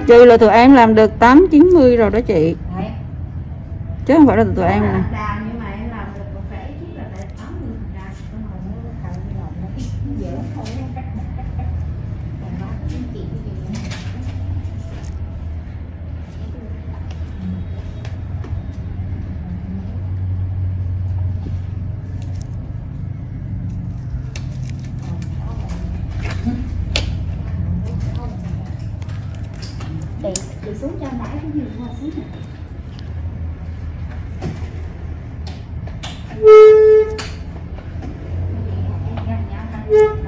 Trừ là tụi em làm được 8-90 rồi đó chị. Đấy. Chứ không phải là tụi em nè. Nhưng mà em làm được một cái ít là phải 80%. Xong rồi nó thợ đi lộn nó dễ thôi, nó cắt. Còn đó cái chị đi xuống cho nãy cái gì qua xuống nè.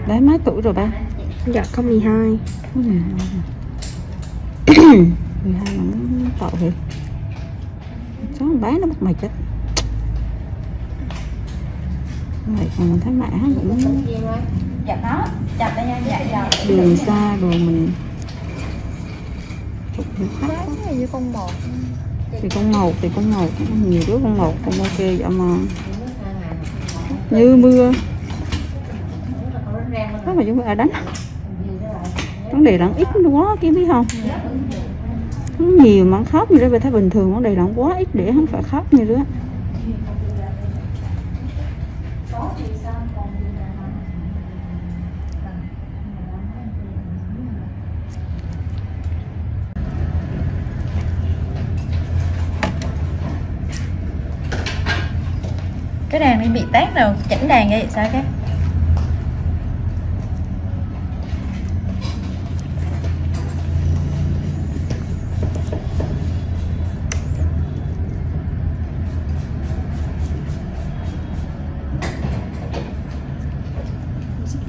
Đấy mấy tuổi rồi ba? Dạ có 12. 12 mà nó tội thiệt. Cháu bán nó bắt mày chết. Vậy còn thấy mẹ cũng Dạ có, chặt đây nha, dạ giờ. đường xa rồi mình chụp được khách. Với con một. Thì con một nhiều đứa con một cũng ok vậy mà như mưa đó mà chúng ta đánh vấn đề là ít quá kia biết không, nó nhiều mà khóc như đó về thấy bình thường, vấn đề là quá ít để không phải khóc như đó. Cái đàn này bị tát nào chỉnh đàn vậy sao cái?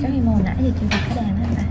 Cái màu nãy giờ chưa được cái đàn hết rồi.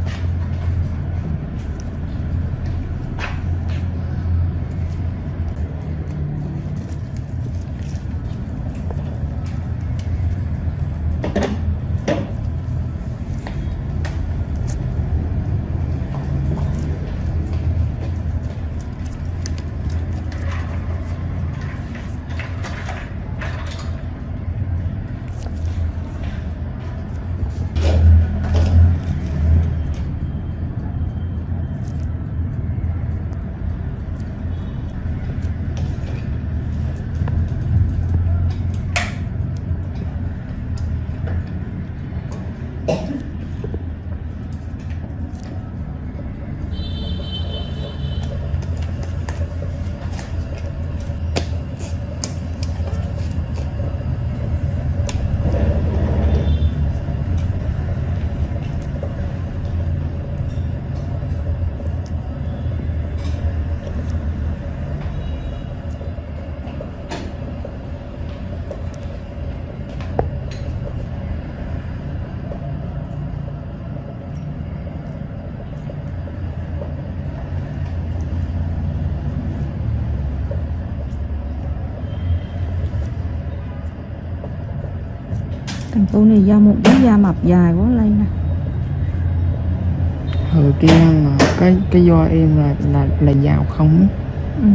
Thằng cô này do một đứa da mập dài quá lên nè. Kia mà cái do em là giàu không á. Ừ.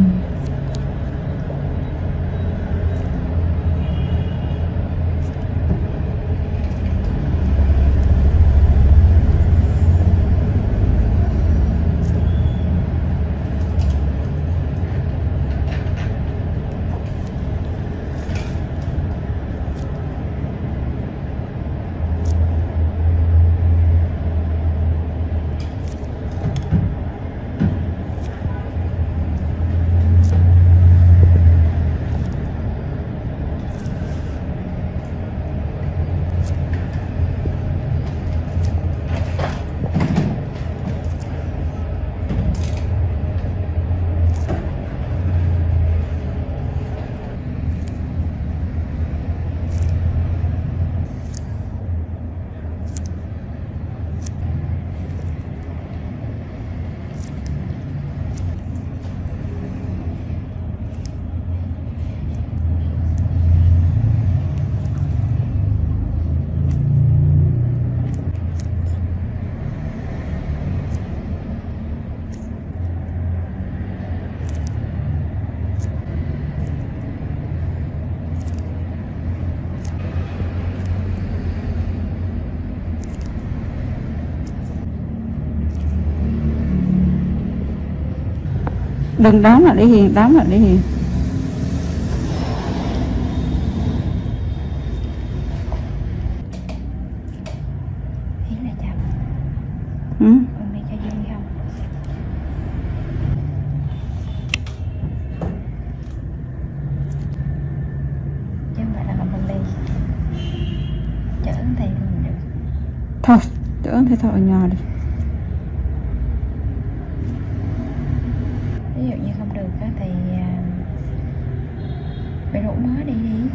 Đừng đón là để Hiền, đón là để Hiền. Ý là chậm. Ừ. Con đi cho vui không? Chứ không phải là con đi. Chở thì không được. Thôi, chở thế thôi ở nhà đi. Ví dụ như không được á thì phải rủ mới đi đi.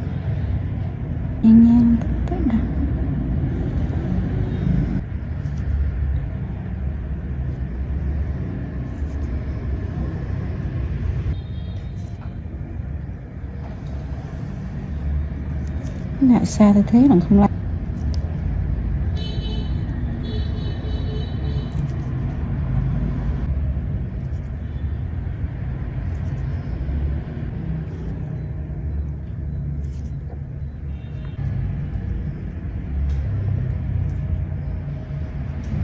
Yên nhiên, tức nào. Ngại xa thì thế là không làm.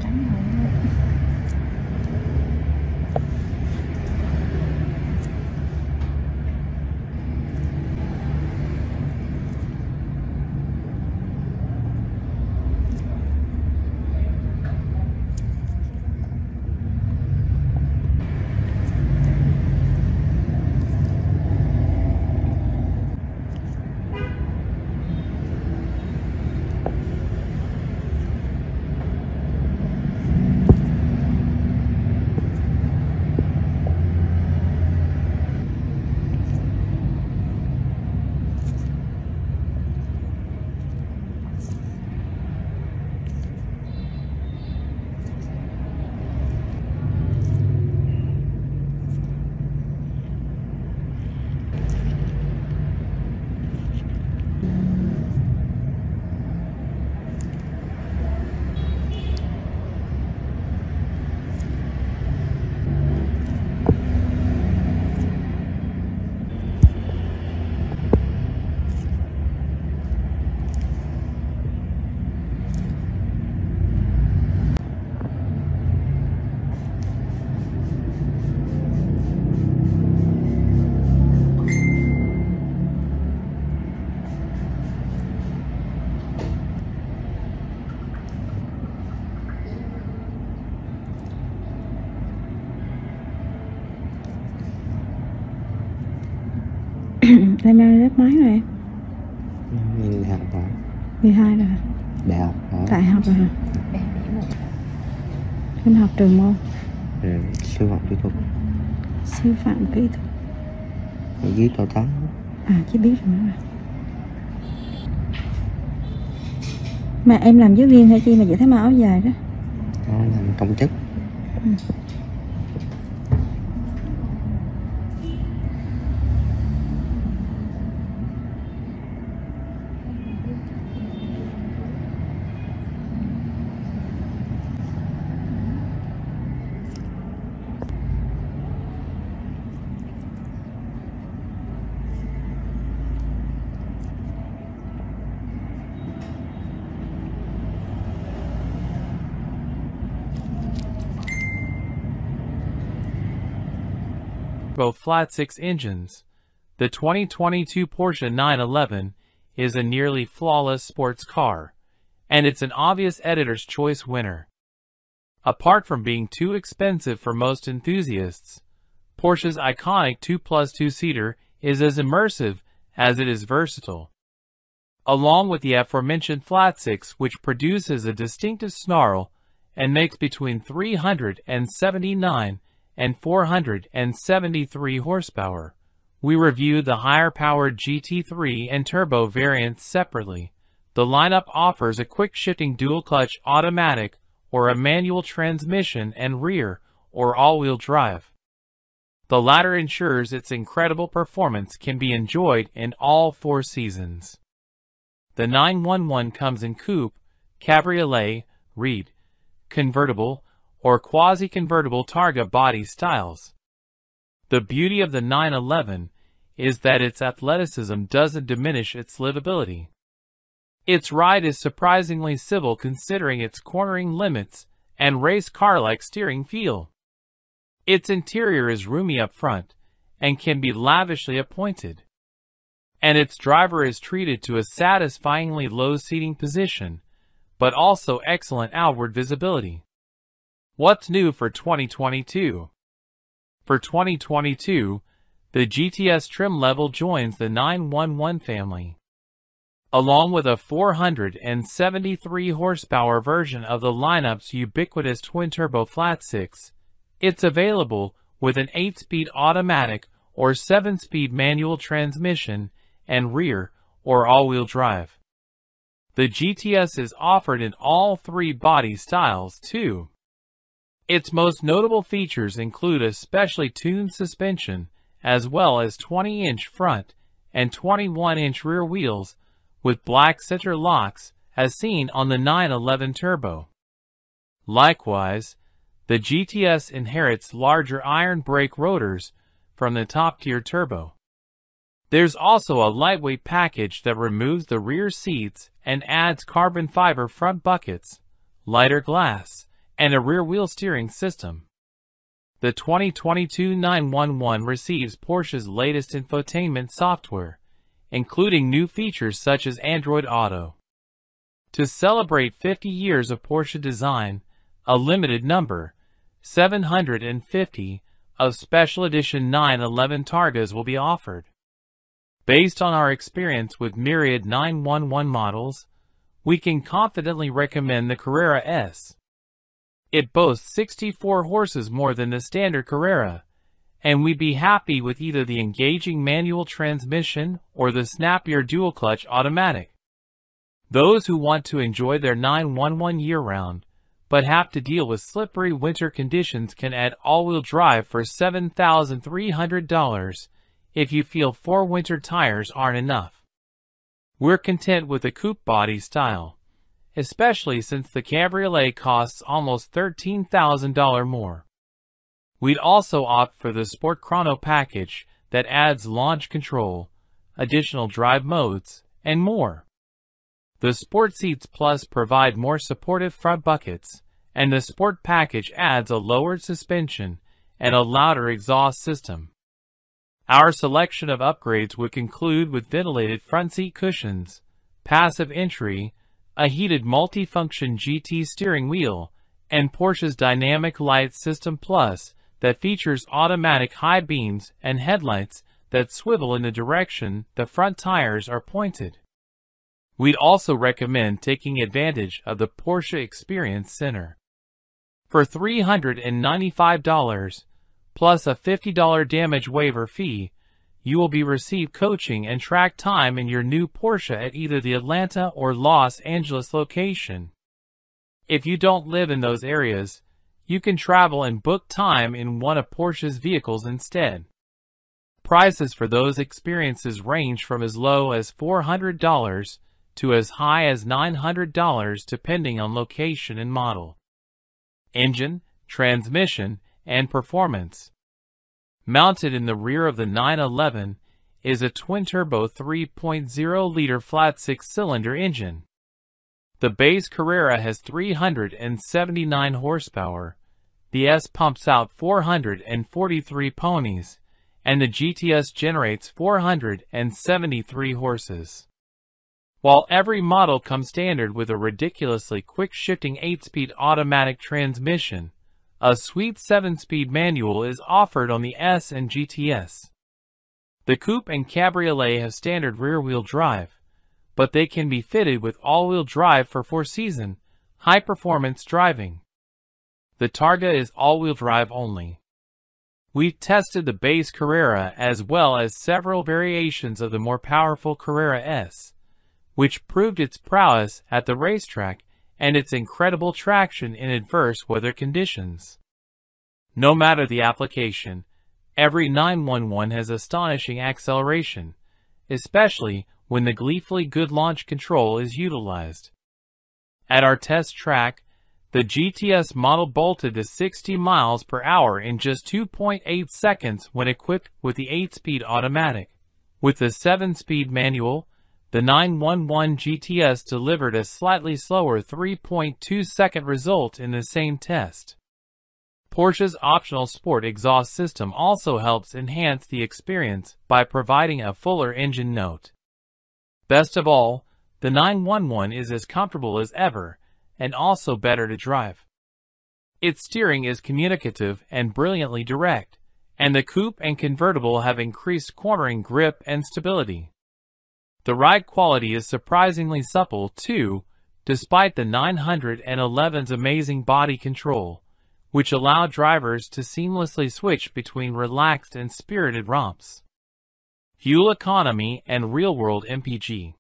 Tránh rồi. Em đang lớp mấy rồi em? Đi học hả? 12 rồi hả? Đại học hả? Đại học rồi hả? Em nghĩ một Em học trường môn Ừ, sư học kỹ thuật. sư phạm kỹ thuật. Ở dưới tàu tán. À chứ biết rồi mà. Mà em làm giáo viên hay chi mà vậy thấy mà áo dài đó? Nó làm công chức. Ừ. Both flat six engines, the 2022 Porsche 911 is a nearly flawless sports car, and it's an obvious editor's choice winner. Apart from being too expensive for most enthusiasts, Porsche's iconic 2+2-seater is as immersive as it is versatile. Along with the aforementioned flat six, which produces a distinctive snarl and makes between 379 and 473 horsepower. We reviewed the higher-powered GT3 and turbo variants separately. The lineup offers a quick-shifting dual-clutch automatic or a manual transmission and rear or all-wheel drive. The latter ensures its incredible performance can be enjoyed in all 4 seasons. The 911 comes in coupe, cabriolet, reed, convertible, or quasi-convertible Targa body styles. The beauty of the 911 is that its athleticism doesn't diminish its livability. Its ride is surprisingly civil considering its cornering limits and race car-like steering feel. Its interior is roomy up front and can be lavishly appointed, and its driver is treated to a satisfyingly low seating position, but also excellent outward visibility. What's new for 2022? For 2022, the GTS trim level joins the 911 family. Along with a 473 horsepower version of the lineup's ubiquitous twin-turbo flat-six, it's available with an 8-speed automatic or 7-speed manual transmission and rear or all-wheel drive. The GTS is offered in all 3 body styles, too. Its most notable features include a specially tuned suspension, as well as 20-inch front and 21-inch rear wheels with black center locks as seen on the 911 Turbo. Likewise, the GTS inherits larger iron brake rotors from the top-tier Turbo. There's also a lightweight package that removes the rear seats and adds carbon fiber front buckets, lighter glass, and a rear-wheel steering system. The 2022 911 receives Porsche's latest infotainment software, including new features such as Android Auto. To celebrate 50 years of Porsche design, a limited number, 750, of special edition 911 Targas will be offered. Based on our experience with myriad 911 models, we can confidently recommend the Carrera S. It boasts 64 horses more than the standard Carrera, and we'd be happy with either the engaging manual transmission or the snappier dual-clutch automatic. Those who want to enjoy their 911 year-round, but have to deal with slippery winter conditions can add all-wheel drive for $7,300 if you feel 4 winter tires aren't enough. We're content with the coupe body style, especially since the Cabriolet costs almost $13,000 more. We'd also opt for the Sport Chrono package that adds launch control, additional drive modes, and more. The Sport Seats Plus provide more supportive front buckets, and the Sport package adds a lowered suspension and a louder exhaust system. Our selection of upgrades would conclude with ventilated front seat cushions, passive entry, a heated multifunction GT steering wheel, and Porsche's Dynamic Light System Plus that features automatic high beams and headlights that swivel in the direction the front tires are pointed. We'd also recommend taking advantage of the Porsche Experience Center. For $395, plus a $50 damage waiver fee, you will be received coaching and track time in your new Porsche at either the Atlanta or Los Angeles location. If you don't live in those areas, you can travel and book time in one of Porsche's vehicles instead. Prices for those experiences range from as low as $400 to as high as $900 depending on location and model, engine, transmission, and performance. Mounted in the rear of the 911 is a twin-turbo 3.0-liter flat 6-cylinder engine. The base Carrera has 379 horsepower, the S pumps out 443 ponies, and the GTS generates 473 horses. While every model comes standard with a ridiculously quick-shifting 8-speed automatic transmission, a sweet 7-speed manual is offered on the S and GTS. The Coupe and Cabriolet have standard rear-wheel drive, but they can be fitted with all-wheel drive for 4-season, high-performance driving. The Targa is all-wheel drive only. We've tested the base Carrera as well as several variations of the more powerful Carrera S, which proved its prowess at the racetrack and its incredible traction in adverse weather conditions. No matter the application, every 911 has astonishing acceleration, especially when the gleefully good launch control is utilized. At our test track, the GTS model bolted to 60 miles per hour in just 2.8 seconds when equipped with the 8-speed automatic. With the 7-speed manual, the 911 GTS delivered a slightly slower 3.2-second result in the same test. Porsche's optional sport exhaust system also helps enhance the experience by providing a fuller engine note. Best of all, the 911 is as comfortable as ever and also better to drive. Its steering is communicative and brilliantly direct, and the coupe and convertible have increased cornering grip and stability. The ride quality is surprisingly supple too, despite the 911's amazing body control, which allow drivers to seamlessly switch between relaxed and spirited romps. Fuel economy and real-world MPG.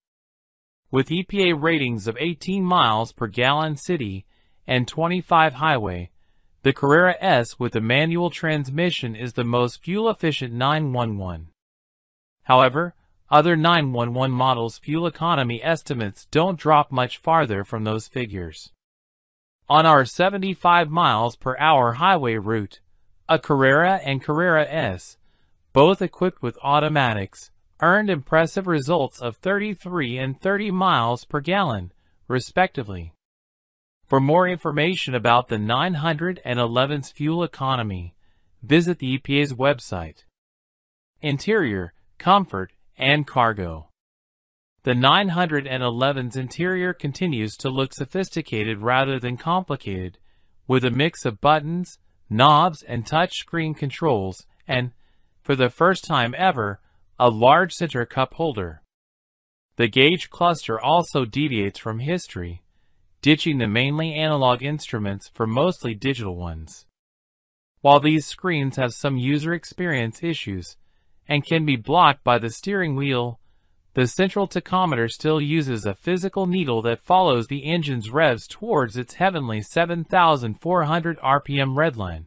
With EPA ratings of 18 miles per gallon city and 25 highway, the Carrera S with a manual transmission is the most fuel-efficient 911. However, other 911 models' fuel economy estimates don't drop much farther from those figures. On our 75 miles per hour highway route, a Carrera and Carrera S, both equipped with automatics, earned impressive results of 33 and 30 miles per gallon, respectively. For more information about the 911's fuel economy, visit the EPA's website. Interior, comfort, and cargo. The 911's interior continues to look sophisticated rather than complicated, with a mix of buttons, knobs, and touchscreen controls, and, for the first time ever, a large center cup holder. The gauge cluster also deviates from history, ditching the mainly analog instruments for mostly digital ones. While these screens have some user experience issues and can be blocked by the steering wheel, the central tachometer still uses a physical needle that follows the engine's revs towards its heavenly 7,400 RPM redline.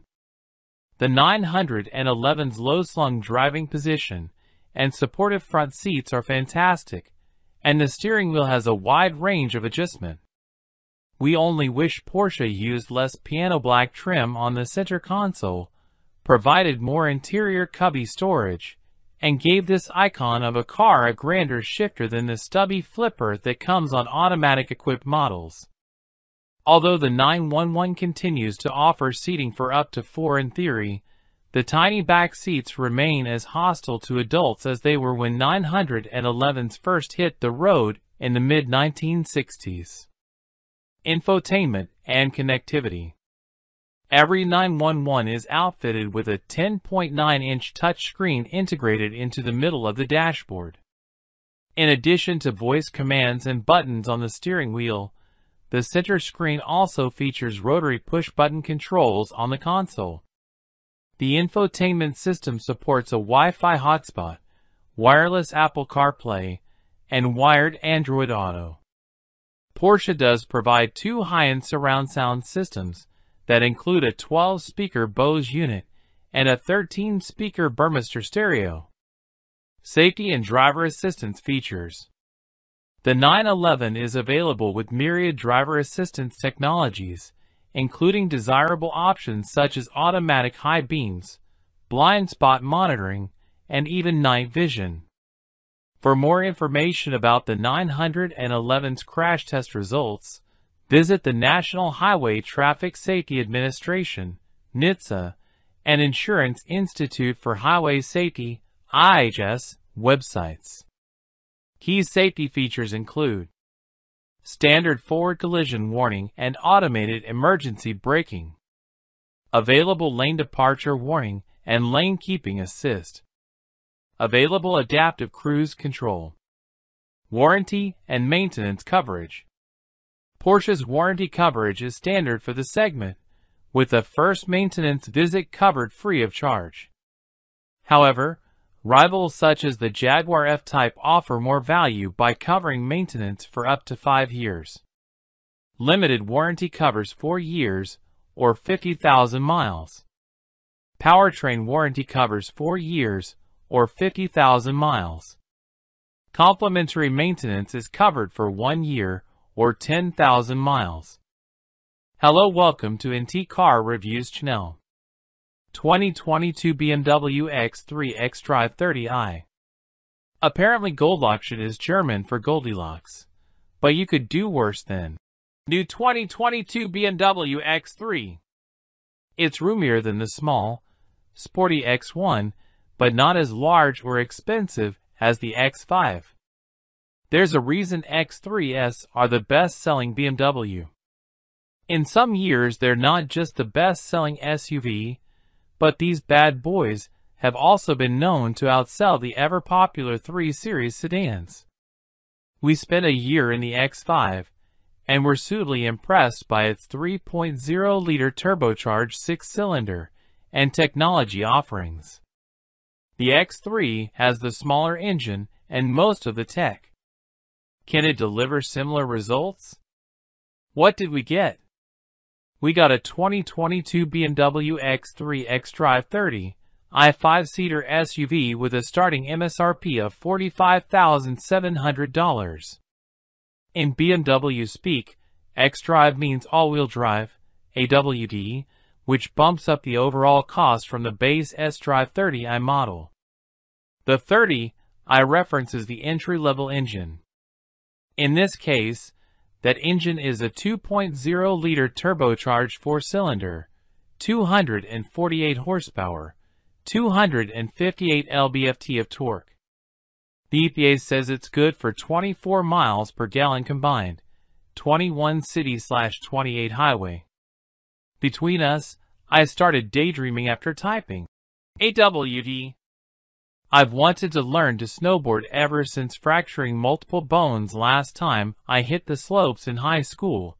The 911's low-slung driving position and supportive front seats are fantastic, and the steering wheel has a wide range of adjustment. We only wish Porsche used less piano black trim on the center console, provided more interior cubby storage, and gave this icon of a car a grander shifter than the stubby flipper that comes on automatic equipped models. Although the 911 continues to offer seating for up to 4 in theory, the tiny back seats remain as hostile to adults as they were when 911s first hit the road in the mid-1960s. Infotainment and connectivity. Every 911 is outfitted with a 10.9-inch touchscreen integrated into the middle of the dashboard. In addition to voice commands and buttons on the steering wheel, the center screen also features rotary push-button controls on the console. The infotainment system supports a Wi-Fi hotspot, wireless Apple CarPlay, and wired Android Auto. Porsche does provide 2 high-end surround sound systems that include a 12-speaker Bose unit and a 13-speaker Burmester stereo. Safety and driver assistance features. The 911 is available with myriad driver assistance technologies, including desirable options such as automatic high beams, blind spot monitoring, and even night vision. For more information about the 911's crash test results, visit the National Highway Traffic Safety Administration, NHTSA, and Insurance Institute for Highway Safety, IHS, websites. Key safety features include standard forward collision warning and automated emergency braking, available lane departure warning and lane keeping assist, available adaptive cruise control, warranty and maintenance coverage. Porsche's warranty coverage is standard for the segment, with a first maintenance visit covered free of charge. However, rivals such as the Jaguar F-Type offer more value by covering maintenance for up to 5 years. Limited warranty covers 4 years or 50,000 miles. Powertrain warranty covers 4 years or 50,000 miles. Complimentary maintenance is covered for 1 year or 10,000 miles. Hello, welcome to NT Car Reviews channel. 2022 BMW X3 xDrive 30i. Apparently Goldauction is German for Goldilocks, but you could do worse than. New 2022 BMW X3. It's roomier than the small, sporty X1, but not as large or expensive as the X5. There's a reason X3s are the best-selling BMW. In some years, they're not just the best-selling SUV, but these bad boys have also been known to outsell the ever-popular 3 Series sedans. We spent a year in the X5, and were suitably impressed by its 3.0-liter turbocharged 6-cylinder and technology offerings. The X3 has the smaller engine and most of the tech. Can it deliver similar results? What did we get? We got a 2022 BMW X3 xDrive 30, a 5-seater SUV with a starting MSRP of $45,700. In BMW speak, xDrive means all-wheel drive, AWD, which bumps up the overall cost from the base xDrive 30i model. The 30i references the entry-level engine. In this case, that engine is a 2.0-liter turbocharged 4-cylinder, 248 horsepower, 258 lb-ft of torque. The EPA says it's good for 24 miles per gallon combined, 21 city/28 highway. Between us, I started daydreaming after typing AWD. I've wanted to learn to snowboard ever since fracturing multiple bones last time I hit the slopes in high school,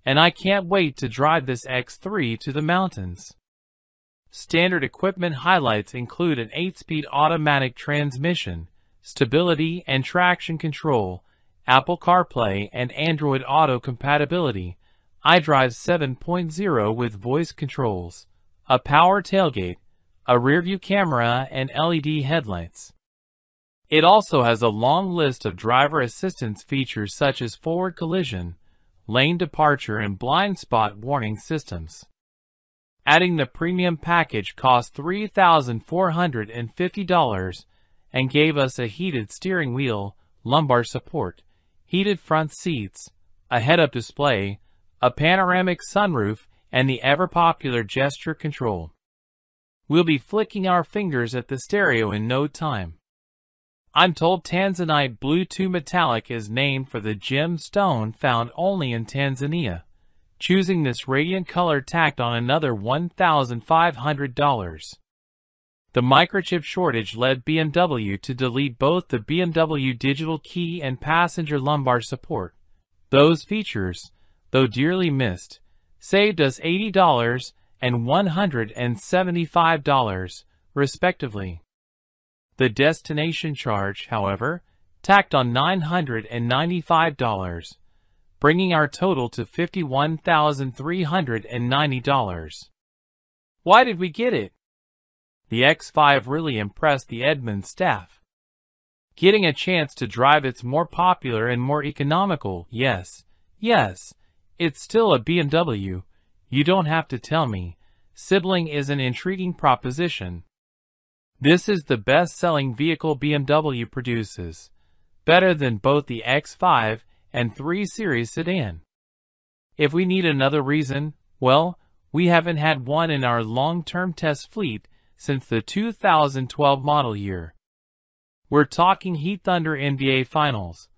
and I can't wait to drive this X3 to the mountains. Standard equipment highlights include an 8-speed automatic transmission, stability and traction control, Apple CarPlay and Android Auto compatibility, iDrive 7.0 with voice controls, a power tailgate, a rearview camera, and LED headlights. It also has a long list of driver assistance features such as forward collision, lane departure, and blind spot warning systems. Adding the premium package cost $3,450 and gave us a heated steering wheel, lumbar support, heated front seats, a head-up display, a panoramic sunroof, and the ever-popular gesture control. We'll be flicking our fingers at the stereo in no time. I'm told Tanzanite Blue2 Metallic is named for the gemstone found only in Tanzania. Choosing this radiant color tacked on another $1,500. The microchip shortage led BMW to delete both the BMW digital key and passenger lumbar support. Those features, though dearly missed, saved us $80 and $175, respectively. The destination charge, however, tacked on $995, bringing our total to $51,390. Why did we get it? The X5 really impressed the Edmunds staff. Getting a chance to drive it's more popular and more economical, yes, it's still a BMW, you don't have to tell me. Sibling is an intriguing proposition. This is the best-selling vehicle BMW produces, better than both the X5 and 3 Series sedan. If we need another reason, well, we haven't had one in our long-term test fleet since the 2012 model year. We're talking Heat Thunder NBA Finals,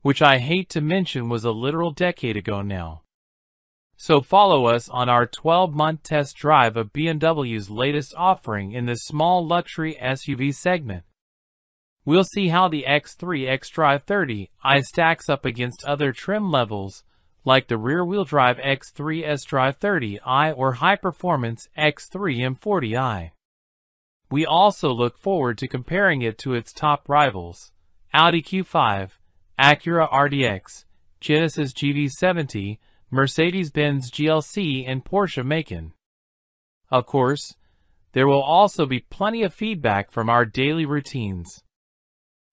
which I hate to mention was a literal decade ago now. So follow us on our 12-month test drive of BMW's latest offering in the small luxury SUV segment. We'll see how the X3 xDrive 30i stacks up against other trim levels like the rear-wheel drive X3 xDrive 30i or high-performance X3 M40i. We also look forward to comparing it to its top rivals, Audi Q5, Acura RDX, Genesis GV70, Mercedes-Benz GLC, and Porsche Macan. Of course, there will also be plenty of feedback from our daily routines.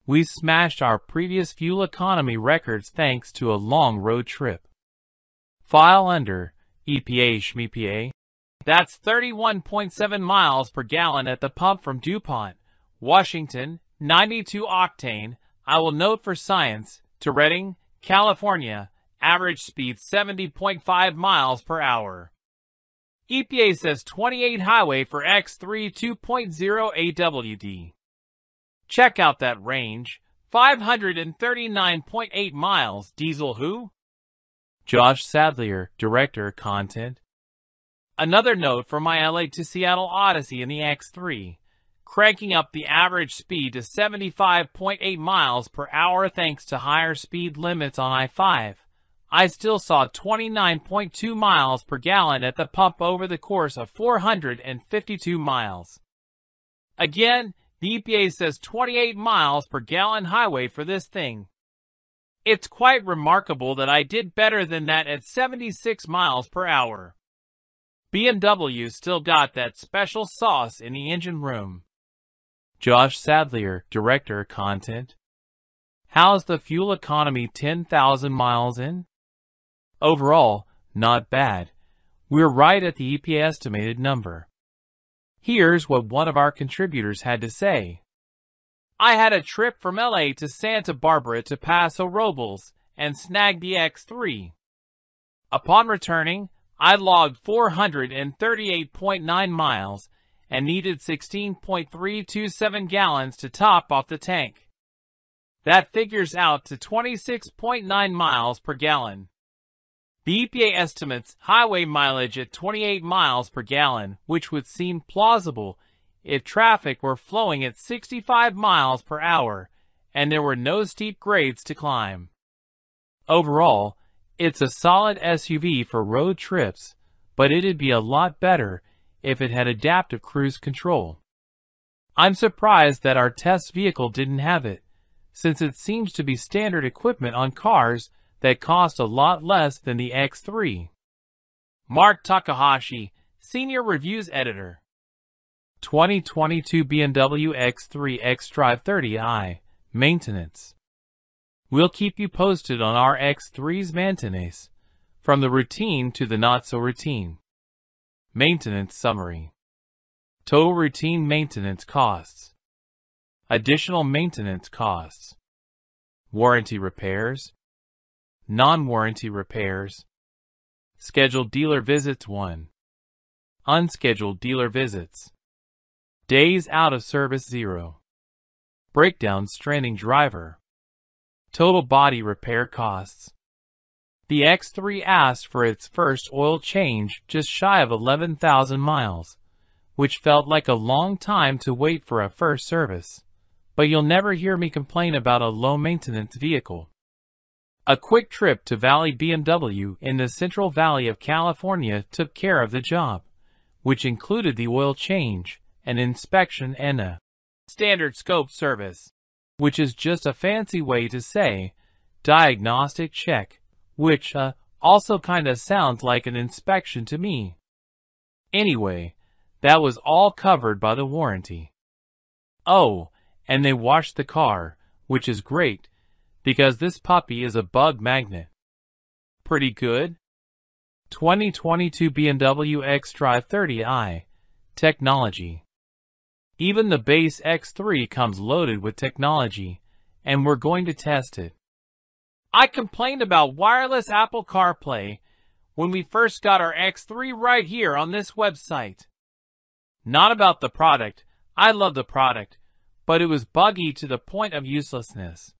We smashed our previous fuel economy records thanks to a long road trip. File under EPA SHMEPA. That's 31.7 miles per gallon at the pump from DuPont, Washington, 92 octane. I will note for science, to Redding, California, average speed 70.5 miles per hour. EPA says 28 highway for X3 2.0 AWD. Check out that range. 539.8 miles. Diesel who? Josh Sadlier, Director, Content. Another note for my LA to Seattle Odyssey in the X3. Cranking up the average speed to 75.8 miles per hour thanks to higher speed limits on I-5. I still saw 29.2 miles per gallon at the pump over the course of 452 miles. Again, the EPA says 28 miles per gallon highway for this thing. It's quite remarkable that I did better than that at 76 miles per hour. BMW still got that special sauce in the engine room. Josh Sadlier, Director, Content. How's the fuel economy 10,000 miles in? Overall, not bad. We're right at the EPA estimated number. Here's what one of our contributors had to say. I had a trip from LA to Santa Barbara to Paso Robles and snagged the X3. Upon returning, I logged 438.9 miles and needed 16.327 gallons to top off the tank. That figures out to 26.9 miles per gallon. The EPA estimates highway mileage at 28 miles per gallon, which would seem plausible if traffic were flowing at 65 miles per hour and there were no steep grades to climb. Overall, it's a solid SUV for road trips, but it'd be a lot better if it had adaptive cruise control. I'm surprised that our test vehicle didn't have it, since it seems to be standard equipment on cars that cost a lot less than the X3. Mark Takahashi, Senior Reviews Editor. 2022 BMW X3 xDrive 30i, Maintenance. We'll keep you posted on our X3's maintenance, from the routine to the not-so-routine. Maintenance Summary. Total routine maintenance costs. Additional maintenance costs. Warranty repairs. Non-warranty repairs. Scheduled dealer visits 1. Unscheduled dealer visits. Days out of service 0. Breakdown stranding driver. Total body repair costs. The X3 asked for its first oil change just shy of 11,000 miles, which felt like a long time to wait for a first service, but you'll never hear me complain about a low-maintenance vehicle. A quick trip to Valley BMW in the Central Valley of California took care of the job, which included the oil change, an inspection, and a standard scope service, which is just a fancy way to say diagnostic check, which also kinda sounds like an inspection to me. Anyway, that was all covered by the warranty. Oh, and they washed the car, which is great, because this puppy is a bug magnet. Pretty good? 2022 BMW xDrive 30i, Technology. Even the base X3 comes loaded with technology, and we're going to test it. I complained about wireless Apple CarPlay when we first got our X3 right here on this website. Not about the product. I love the product, but it was buggy to the point of uselessness.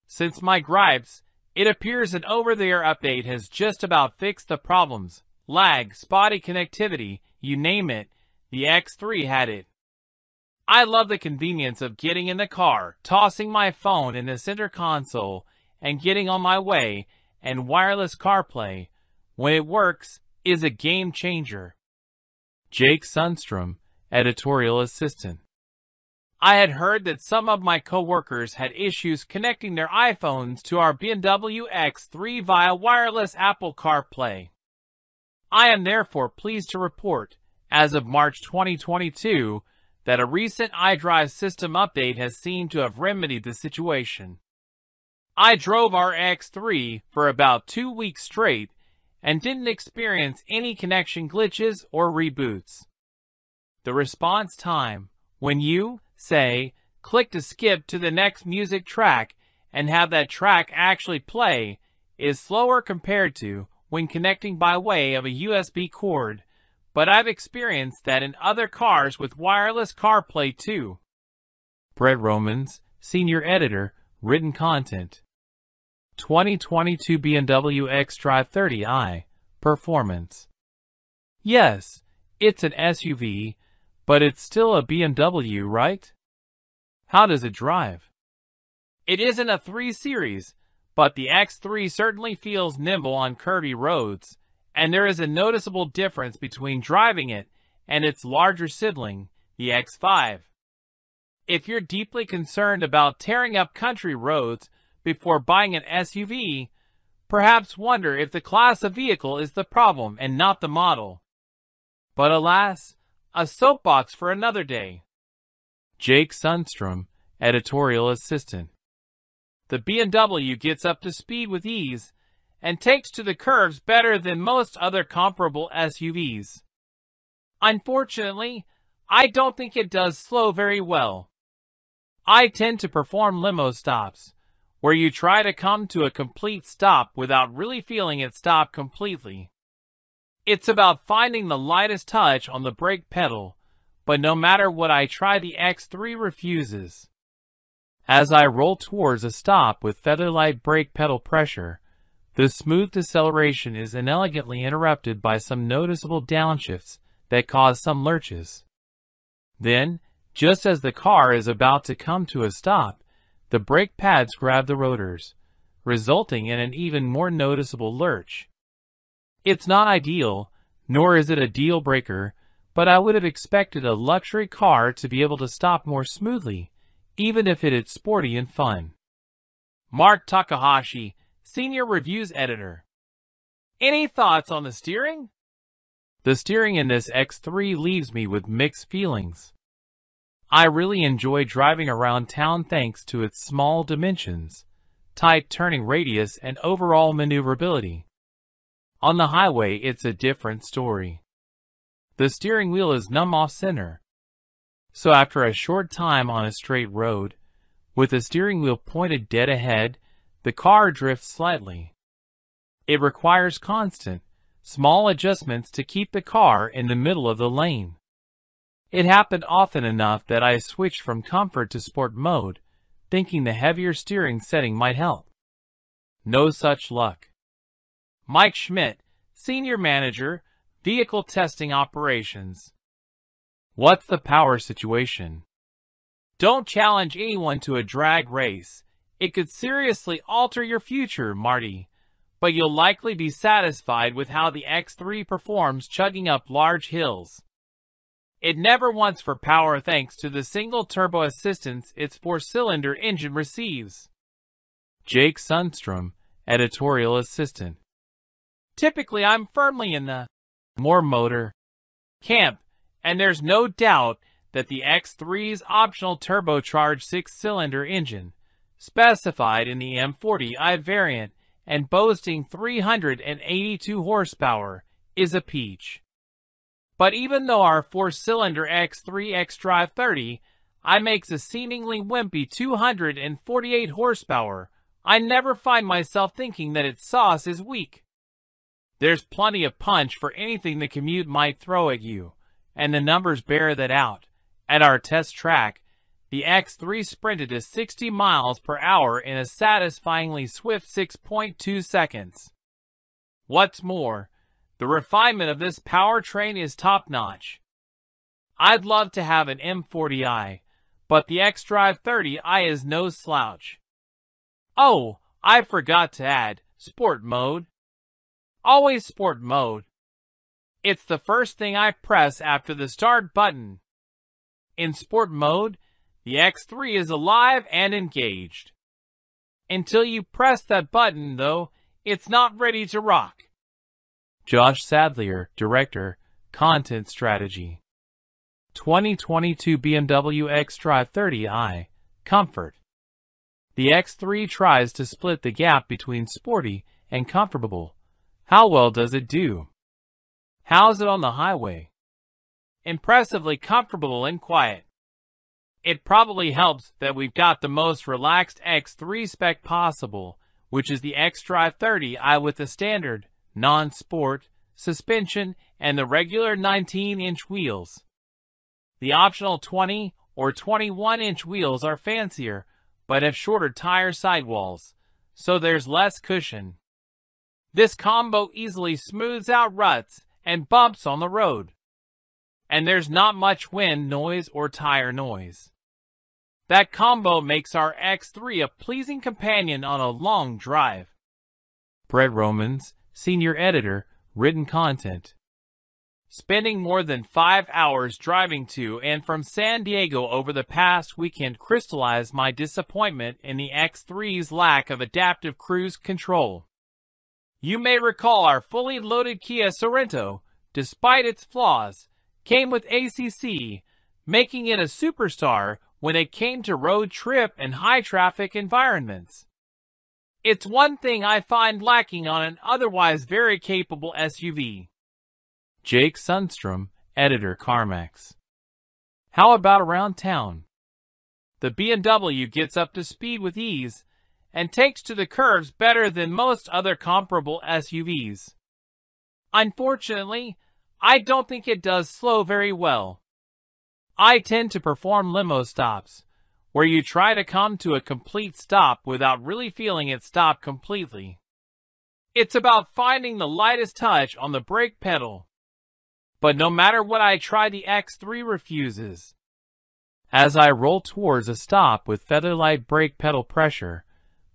Since my gripes, it appears an over-the-air update has just about fixed the problems. Lag, spotty connectivity, you name it, the X3 had it. I love the convenience of getting in the car, tossing my phone in the center console, and getting on my way, and wireless CarPlay, when it works, is a game changer. Jake Sundstrom, Editorial Assistant. I had heard that some of my coworkers had issues connecting their iPhones to our BMW X3 via wireless Apple CarPlay. I am therefore pleased to report, as of March 2022, that a recent iDrive system update has seemed to have remedied the situation. I drove our X3 for about 2 weeks straight and didn't experience any connection glitches or reboots. The response time, when you, say, click to skip to the next music track and have that track actually play, is slower compared to when connecting by way of a USB cord, but I've experienced that in other cars with wireless CarPlay too. Brett Romans, Senior Editor, Written Content. 2022 BMW xDrive 30i, Performance. Yes, it's an SUV, but it's still a BMW, right? How does it drive? It isn't a 3 Series, but the X3 certainly feels nimble on curvy roads, and there is a noticeable difference between driving it and its larger sibling, the X5. If you're deeply concerned about tearing up country roads before buying an SUV, perhaps wonder if the class of vehicle is the problem and not the model. But alas, a soapbox for another day. Jake Sundstrom, Editorial Assistant. The BMW gets up to speed with ease and takes to the curves better than most other comparable SUVs. Unfortunately, I don't think it does slow very well. I tend to perform limo stops, where you try to come to a complete stop without really feeling it stop completely. It's about finding the lightest touch on the brake pedal, but no matter what I try, the X3 refuses. As I roll towards a stop with featherlight brake pedal pressure, the smooth deceleration is inelegantly interrupted by some noticeable downshifts that cause some lurches. Then, just as the car is about to come to a stop, the brake pads grab the rotors, resulting in an even more noticeable lurch. It's not ideal, nor is it a deal breaker, but I would have expected a luxury car to be able to stop more smoothly, even if it is sporty and fun. Mark Takahashi, Senior Reviews Editor. Any thoughts on the steering? The steering in this X3 leaves me with mixed feelings. I really enjoy driving around town thanks to its small dimensions, tight turning radius, and overall maneuverability. On the highway, it's a different story. The steering wheel is numb off-center. So after a short time on a straight road, with the steering wheel pointed dead ahead, the car drifts slightly. It requires constant, small adjustments to keep the car in the middle of the lane. It happened often enough that I switched from comfort to sport mode, thinking the heavier steering setting might help. No such luck. Mike Schmidt, Senior Manager, Vehicle Testing Operations. What's the power situation? Don't challenge anyone to a drag race. It could seriously alter your future, Marty, but you'll likely be satisfied with how the X3 performs chugging up large hills. It never wants for power thanks to the single turbo assistance its 4-cylinder engine receives. Jake Sundstrom, Editorial Assistant. Typically, I'm firmly in the more motor camp, and there's no doubt that the X3's optional turbocharged 6-cylinder engine, specified in the M40i variant and boasting 382 horsepower, is a peach. But even though our 4-cylinder X3 xDrive 30i makes a seemingly wimpy 248 horsepower, I never find myself thinking that its sauce is weak. There's plenty of punch for anything the commute might throw at you, and the numbers bear that out. At our test track, the X3 sprinted to 60 miles per hour in a satisfyingly swift 6.2 seconds. What's more, the refinement of this powertrain is top-notch. I'd love to have an M40i, but the xDrive 30i is no slouch. Oh, I forgot to add, Sport Mode. Always Sport Mode. It's the first thing I press after the Start button. In Sport Mode, the X3 is alive and engaged. Until you press that button, though, it's not ready to rock. Josh Sadlier, Director, Content Strategy. 2022 BMW xDrive 30i, Comfort. The X3 tries to split the gap between sporty and comfortable. How well does it do? How's it on the highway? Impressively comfortable and quiet. It probably helps that we've got the most relaxed X3 spec possible, which is the xDrive 30i with a standard, non-sport, suspension, and the regular 19-inch wheels. The optional 20 or 21-inch wheels are fancier, but have shorter tire sidewalls, so there's less cushion. This combo easily smooths out ruts and bumps on the road, and there's not much wind noise or tire noise. That combo makes our X3 a pleasing companion on a long drive. Brett Romans, Senior Editor, Written Content. Spending more than 5 hours driving to and from San Diego over the past weekend crystallized my disappointment in the X3's lack of adaptive cruise control. You may recall our fully loaded Kia Sorento, despite its flaws, came with ACC, making it a superstar when it came to road trip and high-traffic environments. It's one thing I find lacking on an otherwise very capable SUV. Jake Sundstrom, Editor, CarMax. How about around town? The BMW gets up to speed with ease and takes to the curves better than most other comparable SUVs. Unfortunately, I don't think it does slow very well. I tend to perform limo stops, where you try to come to a complete stop without really feeling it stop completely. It's about finding the lightest touch on the brake pedal. But no matter what I try, the X3 refuses. As I roll towards a stop with featherlight brake pedal pressure,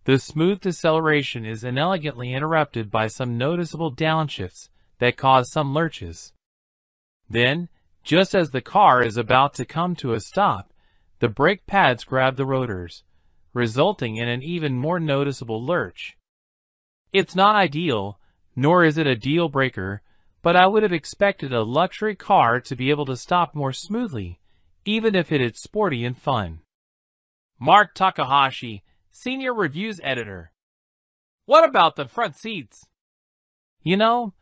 the smooth deceleration is inelegantly interrupted by some noticeable downshifts that cause some lurches. Then, just as the car is about to come to a stop, the brake pads grab the rotors, resulting in an even more noticeable lurch. It's not ideal, nor is it a deal breaker, but I would have expected a luxury car to be able to stop more smoothly, even if it is sporty and fun. Mark Takahashi, Senior Reviews Editor. What about the front seats? You know,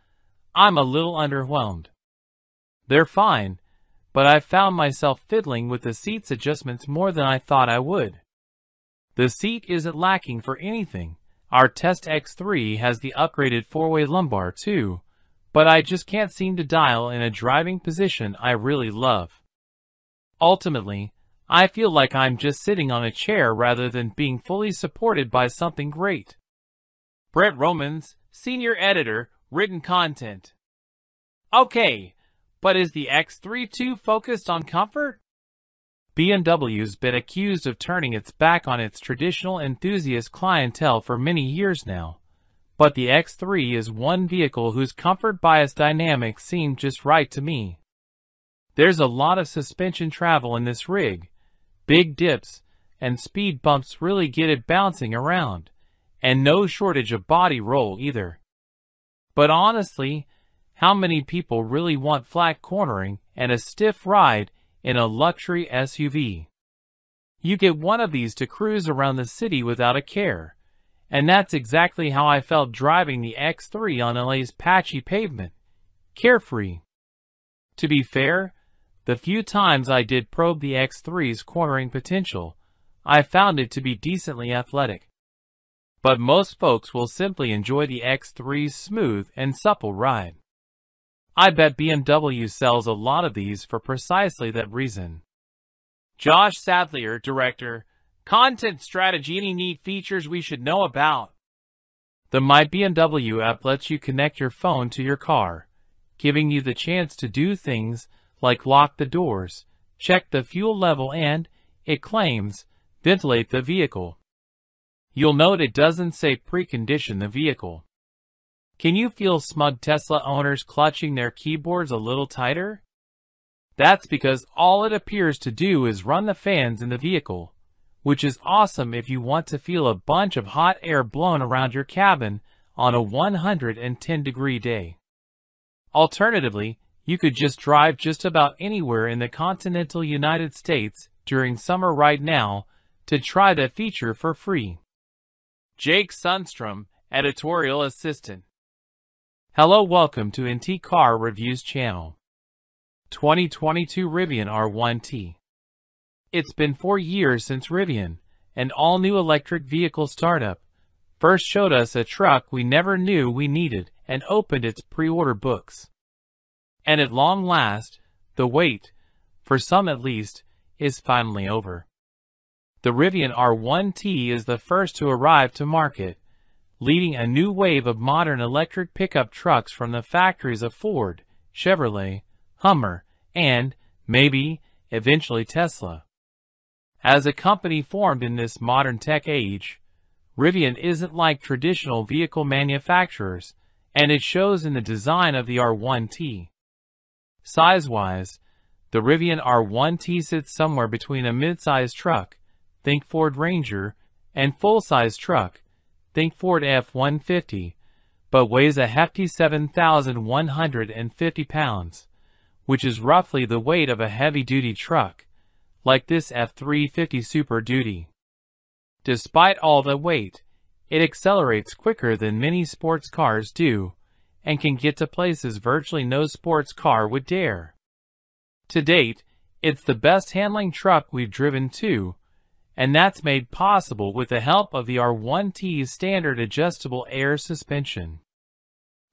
I'm a little underwhelmed. They're fine, but I found myself fiddling with the seats adjustments more than I thought I would. The seat isn't lacking for anything. Our test X3 has the upgraded 4-way lumbar too, but I just can't seem to dial in a driving position I really love. Ultimately, I feel like I'm just sitting on a chair rather than being fully supported by something great. Brett Romans, Senior Editor, Written Content. Okay, but is the X3 too focused on comfort? BMW's been accused of turning its back on its traditional enthusiast clientele for many years now. But the X3 is one vehicle whose comfort-biased dynamics seem just right to me. There's a lot of suspension travel in this rig. Big dips and speed bumps really get it bouncing around, and no shortage of body roll either. But honestly, how many people really want flat cornering and a stiff ride in a luxury SUV? You get one of these to cruise around the city without a care. And that's exactly how I felt driving the X3 on LA's patchy pavement. Carefree. To be fair, the few times I did probe the X3's cornering potential, I found it to be decently athletic. But most folks will simply enjoy the X3's smooth and supple ride. I bet BMW sells a lot of these for precisely that reason. Josh Sadlier, Director, Content Strategy. Any neat features we should know about? The My BMW app lets you connect your phone to your car, giving you the chance to do things like lock the doors, check the fuel level and, it claims, ventilate the vehicle. You'll note it doesn't say precondition the vehicle. Can you feel smug Tesla owners clutching their keyboards a little tighter? That's because all it appears to do is run the fans in the vehicle, which is awesome if you want to feel a bunch of hot air blown around your cabin on a 110-degree day. Alternatively, you could just drive just about anywhere in the continental United States during summer right now to try that feature for free. Jake Sundstrom, Editorial Assistant. Hello, welcome to NT Car Reviews channel. 2022 Rivian R1T. It's been 4 years since Rivian, an all-new electric vehicle startup, first showed us a truck we never knew we needed and opened its pre-order books. And at long last, the wait, for some at least, is finally over. The Rivian R1T is the first to arrive to market, leading a new wave of modern electric pickup trucks from the factories of Ford, Chevrolet, Hummer, and, maybe, eventually Tesla. As a company formed in this modern tech age, Rivian isn't like traditional vehicle manufacturers, and it shows in the design of the R1T. Size-wise, the Rivian R1T sits somewhere between a mid-size truck, think Ford Ranger, and full-size truck, think Ford F-150, but weighs a hefty 7,150 pounds, which is roughly the weight of a heavy-duty truck, like this F-350 Super Duty. Despite all the weight, it accelerates quicker than many sports cars do, and can get to places virtually no sports car would dare. To date, it's the best handling truck we've driven to, and that's made possible with the help of the R1T's standard adjustable air suspension.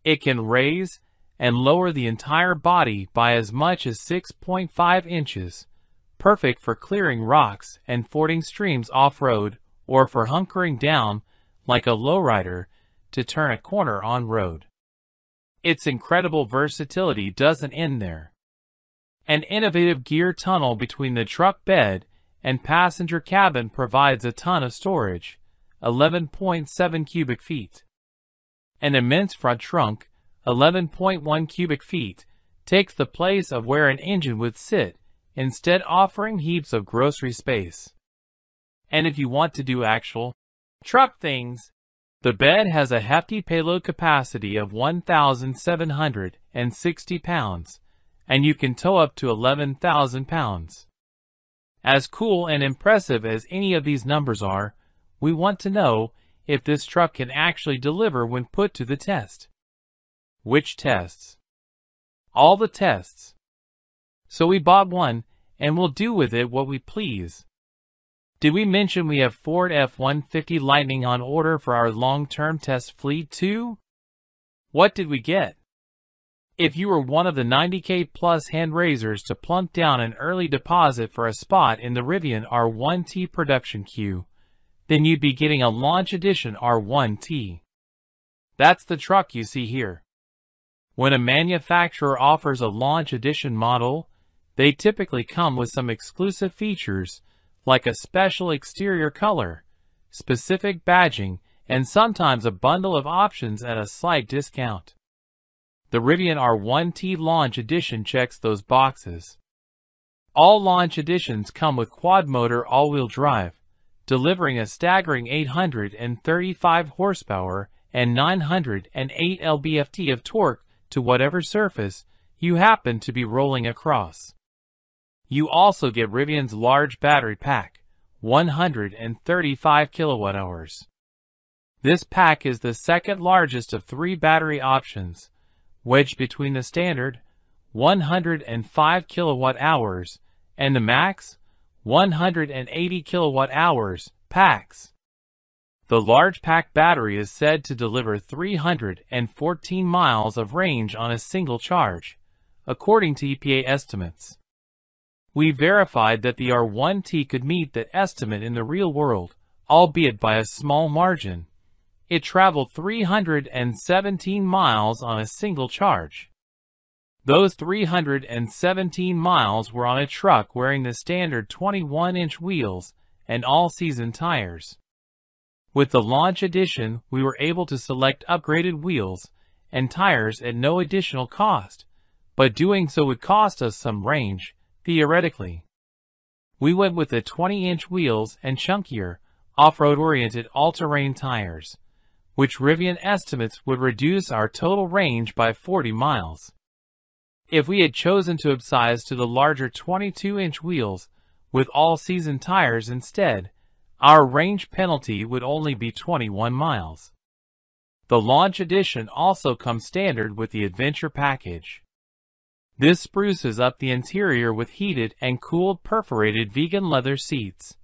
It can raise and lower the entire body by as much as 6.5 inches, perfect for clearing rocks and fording streams off-road or for hunkering down, like a lowrider, to turn a corner on-road. Its incredible versatility doesn't end there. An innovative gear tunnel between the truck bed and passenger cabin provides a ton of storage, 11.7 cubic feet. An immense front trunk, 11.1 cubic feet, takes the place of where an engine would sit, instead offering heaps of grocery space. And if you want to do actual truck things, the bed has a hefty payload capacity of 1,760 pounds, and you can tow up to 11,000 pounds. As cool and impressive as any of these numbers are, we want to know if this truck can actually deliver when put to the test. Which tests? All the tests. So we bought one, and we'll do with it what we please. Did we mention we have Ford F-150 Lightning on order for our long-term test fleet too? What did we get? If you were one of the 90K plus hand raisers to plunk down an early deposit for a spot in the Rivian R1T production queue, then you'd be getting a launch edition R1T. That's the truck you see here. When a manufacturer offers a launch edition model, they typically come with some exclusive features like a special exterior color, specific badging, and sometimes a bundle of options at a slight discount. The Rivian R1T Launch Edition checks those boxes. All launch editions come with quad-motor all-wheel drive, delivering a staggering 835 horsepower and 908 lb-ft of torque to whatever surface you happen to be rolling across. You also get Rivian's large battery pack, 135 kilowatt-hours. This pack is the second largest of three battery options, wedged between the standard 105 kilowatt-hours and the max 180 kilowatt-hours packs. The large pack battery is said to deliver 314 miles of range on a single charge, according to EPA estimates. We verified that the R1T could meet that estimate in the real world, albeit by a small margin. It traveled 317 miles on a single charge. Those 317 miles were on a truck wearing the standard 21-inch wheels and all-season tires. With the Launch Edition, we were able to select upgraded wheels and tires at no additional cost, but doing so would cost us some range, theoretically. We went with the 20-inch wheels and chunkier, off-road-oriented all-terrain tires, which Rivian estimates would reduce our total range by 40 miles. If we had chosen to upsize to the larger 22-inch wheels with all-season tires instead, our range penalty would only be 21 miles. The Launch Edition also comes standard with the Adventure package. This spruces up the interior with heated and cooled perforated vegan leather seats,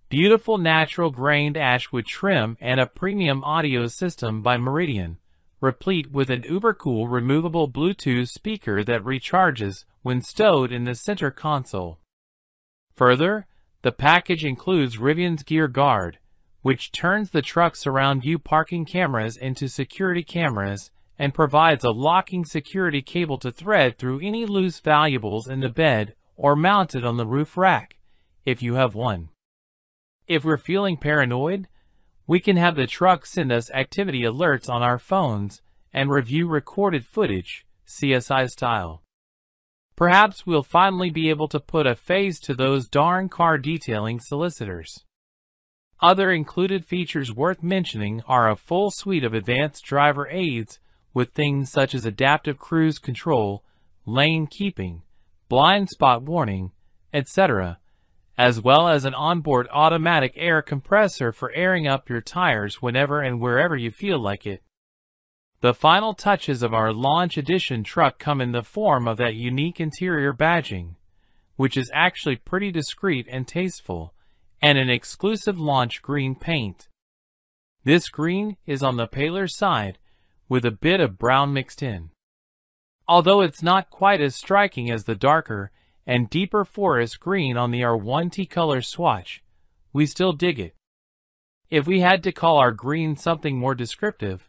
beautiful natural grained ashwood trim, and a premium audio system by Meridian, replete with an uber-cool removable Bluetooth speaker that recharges when stowed in the center console. Further, the package includes Rivian's Gear Guard, which turns the truck's surround view parking cameras into security cameras and provides a locking security cable to thread through any loose valuables in the bed or mounted on the roof rack, if you have one. If we're feeling paranoid, we can have the truck send us activity alerts on our phones and review recorded footage, CSI style. Perhaps we'll finally be able to put a face to those darn car detailing solicitors. Other included features worth mentioning are a full suite of advanced driver aids with things such as adaptive cruise control, lane keeping, blind spot warning, etc., as well as an onboard automatic air compressor for airing up your tires whenever and wherever you feel like it. The final touches of our launch edition truck come in the form of that unique interior badging, which is actually pretty discreet and tasteful, and an exclusive launch green paint. This green is on the paler side, with a bit of brown mixed in. Although it's not quite as striking as the darker and deeper forest green on the R1T color swatch, we still dig it. If we had to call our green something more descriptive,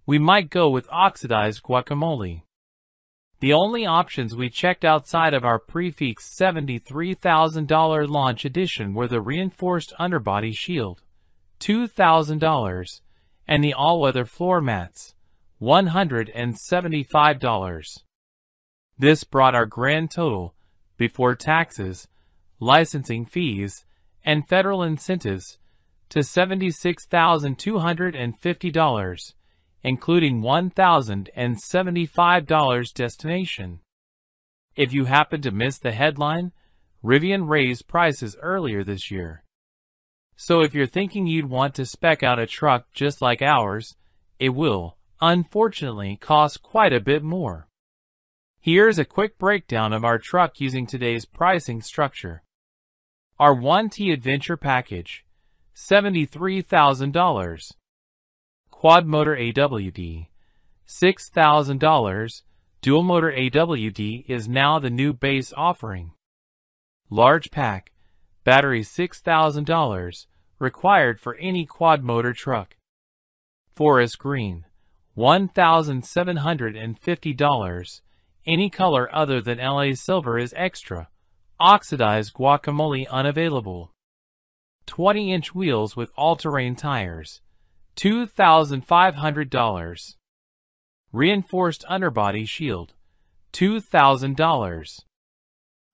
we might go with oxidized guacamole. The only options we checked outside of our prefix $73,000 launch edition were the reinforced underbody shield, $2,000, and the all-weather floor mats, $175. This brought our grand total, before taxes, licensing fees, and federal incentives, to $76,250, including $1,075 destination. If you happen to miss the headline, Rivian raised prices earlier this year. So if you're thinking you'd want to spec out a truck just like ours, it will, unfortunately, cost quite a bit more. Here's a quick breakdown of our truck using today's pricing structure. Our 1T Adventure Package, $73,000. Quad Motor AWD, $6,000. Dual Motor AWD is now the new base offering. Large Pack, battery $6,000, required for any quad motor truck. Forest Green, $1,750. Any color other than LA Silver is extra. Oxidized guacamole unavailable. 20-inch wheels with all-terrain tires, $2,500. Reinforced underbody shield, $2,000.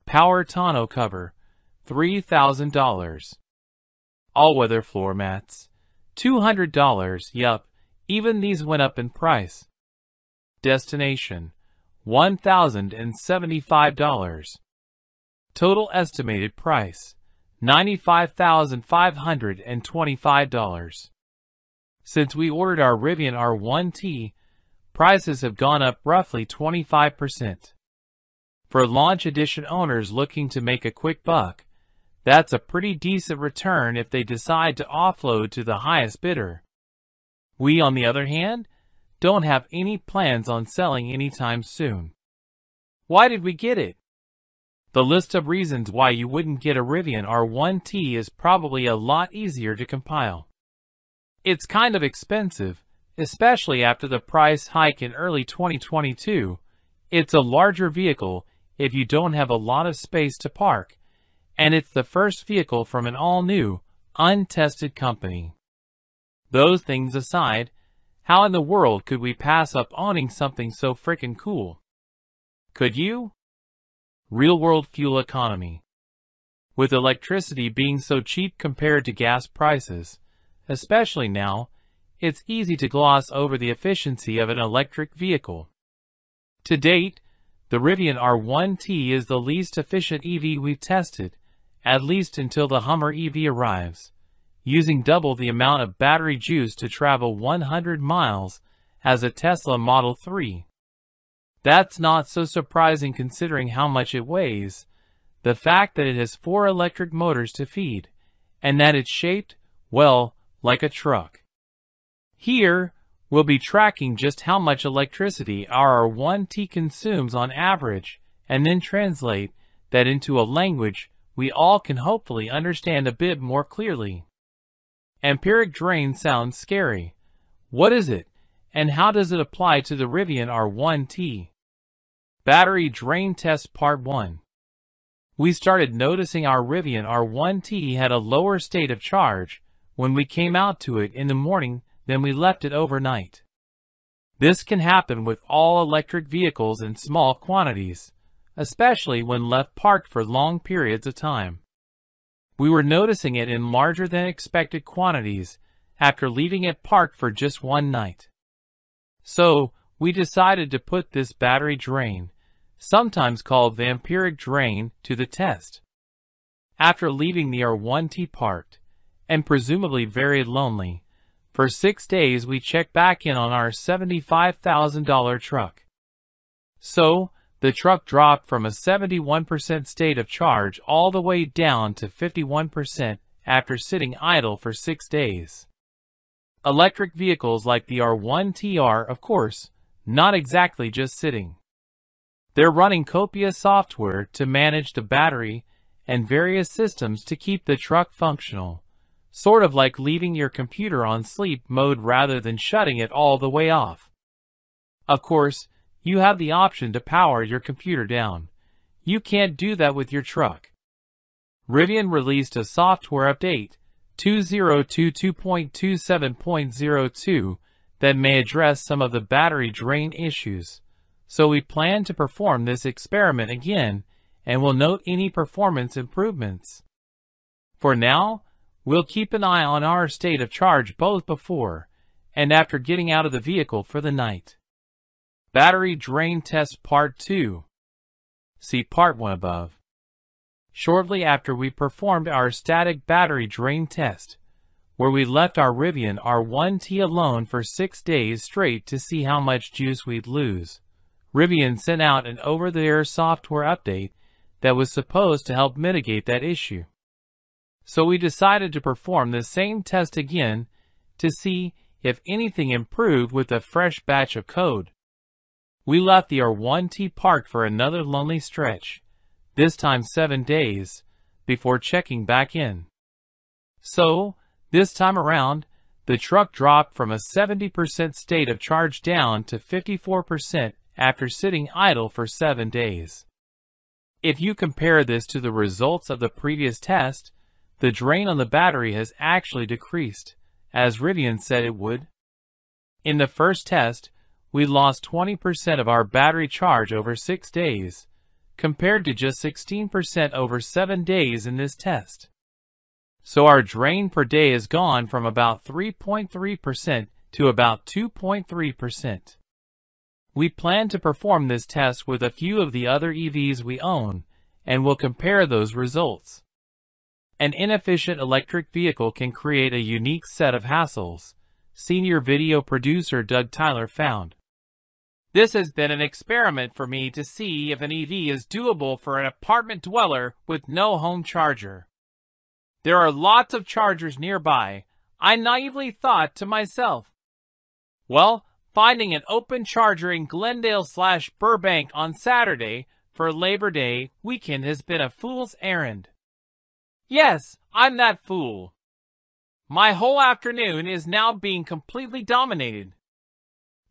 Power tonneau cover, $3,000. All-weather floor mats, $200. Yup, even these went up in price. Destination, $1,075. Total estimated price, $95,525. Since we ordered our Rivian R1T, prices have gone up roughly 25%. For launch edition owners looking to make a quick buck, that's a pretty decent return if they decide to offload to the highest bidder. We, on the other hand, don't have any plans on selling anytime soon. Why did we get it? The list of reasons why you wouldn't get a Rivian R1T is probably a lot easier to compile. It's kind of expensive, especially after the price hike in early 2022. It's a larger vehicle if you don't have a lot of space to park, and it's the first vehicle from an all-new, untested company. Those things aside, how in the world could we pass up owning something so frickin' cool? Could you? Real-world fuel economy. With electricity being so cheap compared to gas prices, especially now, it's easy to gloss over the efficiency of an electric vehicle. To date, the Rivian R1T is the least efficient EV we've tested, at least until the Hummer EV arrives, using double the amount of battery juice to travel 100 miles as a Tesla Model 3. That's not so surprising considering how much it weighs, the fact that it has 4 electric motors to feed, and that it's shaped, well, like a truck. Here, we'll be tracking just how much electricity our R1T consumes on average, and then translate that into a language we all can hopefully understand a bit more clearly. Amperic drain sounds scary. What is it, and how does it apply to the Rivian R1T? Battery Drain Test Part 1. We started noticing our Rivian R1T had a lower state of charge when we came out to it in the morning than we left it overnight. This can happen with all electric vehicles in small quantities, especially when left parked for long periods of time. We were noticing it in larger than expected quantities after leaving it parked for just one night. So, we decided to put this battery drain, sometimes called the Amperic drain, to the test. After leaving the R1T parked, and presumably very lonely, for 6 days we checked back in on our $75,000 truck. So, the truck dropped from a 71% state of charge all the way down to 51% after sitting idle for 6 days. Electric vehicles like the R1T are, of course, not exactly just sitting. They're running copious software to manage the battery and various systems to keep the truck functional, sort of like leaving your computer on sleep mode rather than shutting it all the way off. Of course, you have the option to power your computer down. You can't do that with your truck. Rivian released a software update, 2022.27.02, that may address some of the battery drain issues. So we plan to perform this experiment again, and will note any performance improvements. For now, we'll keep an eye on our state of charge both before and after getting out of the vehicle for the night. Battery Drain Test Part 2. See Part 1 above. Shortly after we performed our static battery drain test, where we left our Rivian R1T alone for 6 days straight to see how much juice we'd lose, Rivian sent out an over-the-air software update that was supposed to help mitigate that issue. So we decided to perform the same test again to see if anything improved with a fresh batch of code. We left the R1T parked for another lonely stretch, this time 7 days, before checking back in. So, this time around, the truck dropped from a 70% state of charge down to 54% after sitting idle for 7 days. If you compare this to the results of the previous test, the drain on the battery has actually decreased, as Rivian said it would. In the first test, we lost 20% of our battery charge over 6 days, compared to just 16% over 7 days in this test. So our drain per day has gone from about 3.3% to about 2.3%. We plan to perform this test with a few of the other EVs we own, and will compare those results. An inefficient electric vehicle can create a unique set of hassles, senior video producer Doug Tyler found. This has been an experiment for me to see if an EV is doable for an apartment dweller with no home charger. There are lots of chargers nearby. I naively thought to myself, well, finding an open charger in Glendale/Burbank on Saturday for Labor Day weekend has been a fool's errand. Yes, I'm that fool. My whole afternoon is now being completely dominated.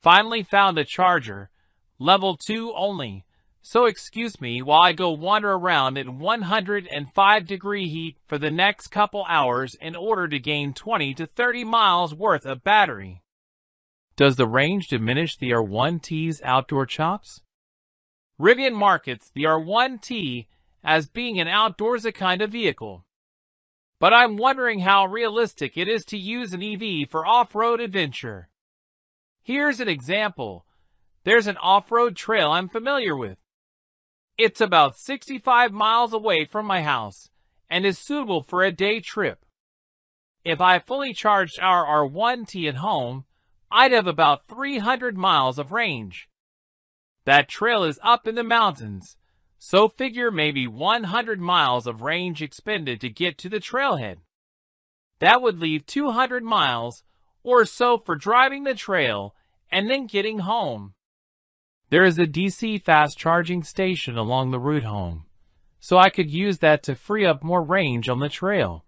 Finally found a charger, level 2 only, so excuse me while I go wander around in 105-degree heat for the next couple hours in order to gain 20 to 30 miles worth of battery. Does the range diminish the R1T's outdoor chops? Rivian markets the R1T as being an outdoorsy kind of vehicle. But I'm wondering how realistic it is to use an EV for off-road adventure. Here's an example. There's an off-road trail I'm familiar with. It's about 65 miles away from my house and is suitable for a day trip. If I fully charged our R1T at home, I'd have about 300 miles of range. That trail is up in the mountains, so figure maybe 100 miles of range expended to get to the trailhead. That would leave 200 miles, or so for driving the trail and then getting home. There is a DC fast charging station along the route home, so I could use that to free up more range on the trail.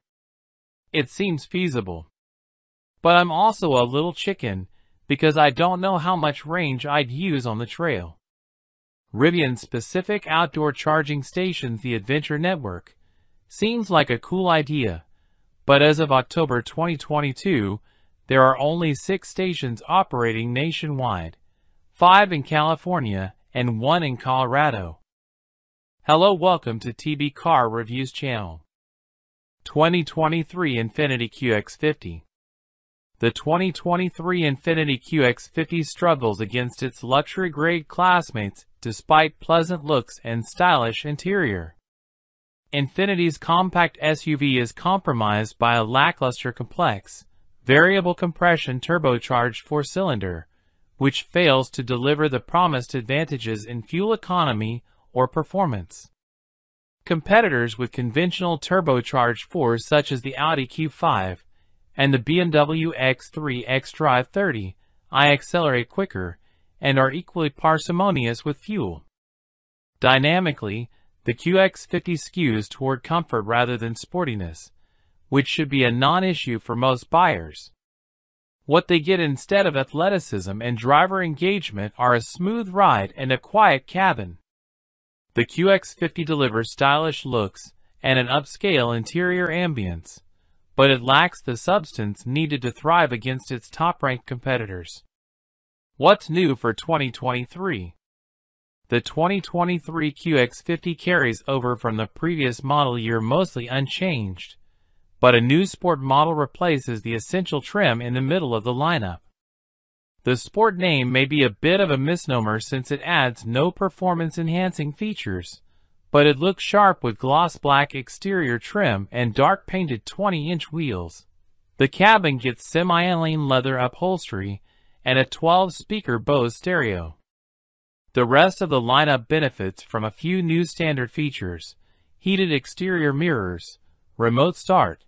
It seems feasible. But I'm also a little chicken because I don't know how much range I'd use on the trail. Rivian's specific outdoor charging stations, the Adventure Network, seems like a cool idea, but as of October 2022, there are only 6 stations operating nationwide, 5 in California and 1 in Colorado. Hello, welcome to TB Car Reviews channel. 2023 Infiniti QX50. The 2023 Infiniti QX50 struggles against its luxury-grade classmates despite pleasant looks and stylish interior. Infiniti's compact SUV is compromised by a lackluster complex, variable compression turbocharged 4-cylinder, which fails to deliver the promised advantages in fuel economy or performance. Competitors with conventional turbocharged 4s such as the Audi Q5 and the BMW X3 xDrive 30 accelerate quicker and are equally parsimonious with fuel. Dynamically, the QX50 skews toward comfort rather than sportiness, which should be a non-issue for most buyers. What they get instead of athleticism and driver engagement are a smooth ride and a quiet cabin. The QX50 delivers stylish looks and an upscale interior ambience, but it lacks the substance needed to thrive against its top-ranked competitors. What's new for 2023? The 2023 QX50 carries over from the previous model year mostly unchanged, but a new Sport model replaces the essential trim in the middle of the lineup. The Sport name may be a bit of a misnomer since it adds no performance-enhancing features, but it looks sharp with gloss black exterior trim and dark-painted 20-inch wheels. The cabin gets semi-alien leather upholstery and a 12-speaker Bose stereo. The rest of the lineup benefits from a few new standard features: heated exterior mirrors, remote start,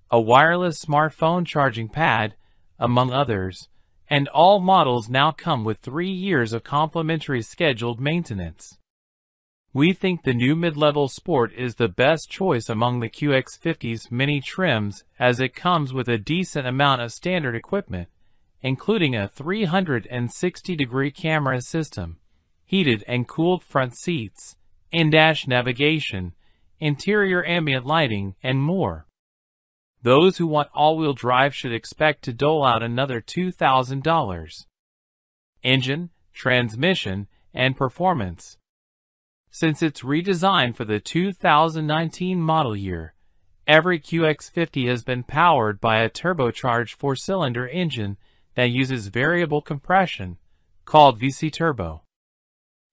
a wireless smartphone charging pad, among others, and all models now come with 3 years of complimentary scheduled maintenance. We think the new mid-level Sport is the best choice among the QX50's many trims as it comes with a decent amount of standard equipment, including a 360-degree camera system, heated and cooled front seats, in-dash navigation, interior ambient lighting, and more. Those who want all-wheel drive should expect to dole out another $2,000. Engine, transmission, and performance. Since its redesign for the 2019 model year, every QX50 has been powered by a turbocharged 4-cylinder engine that uses variable compression, called VC Turbo.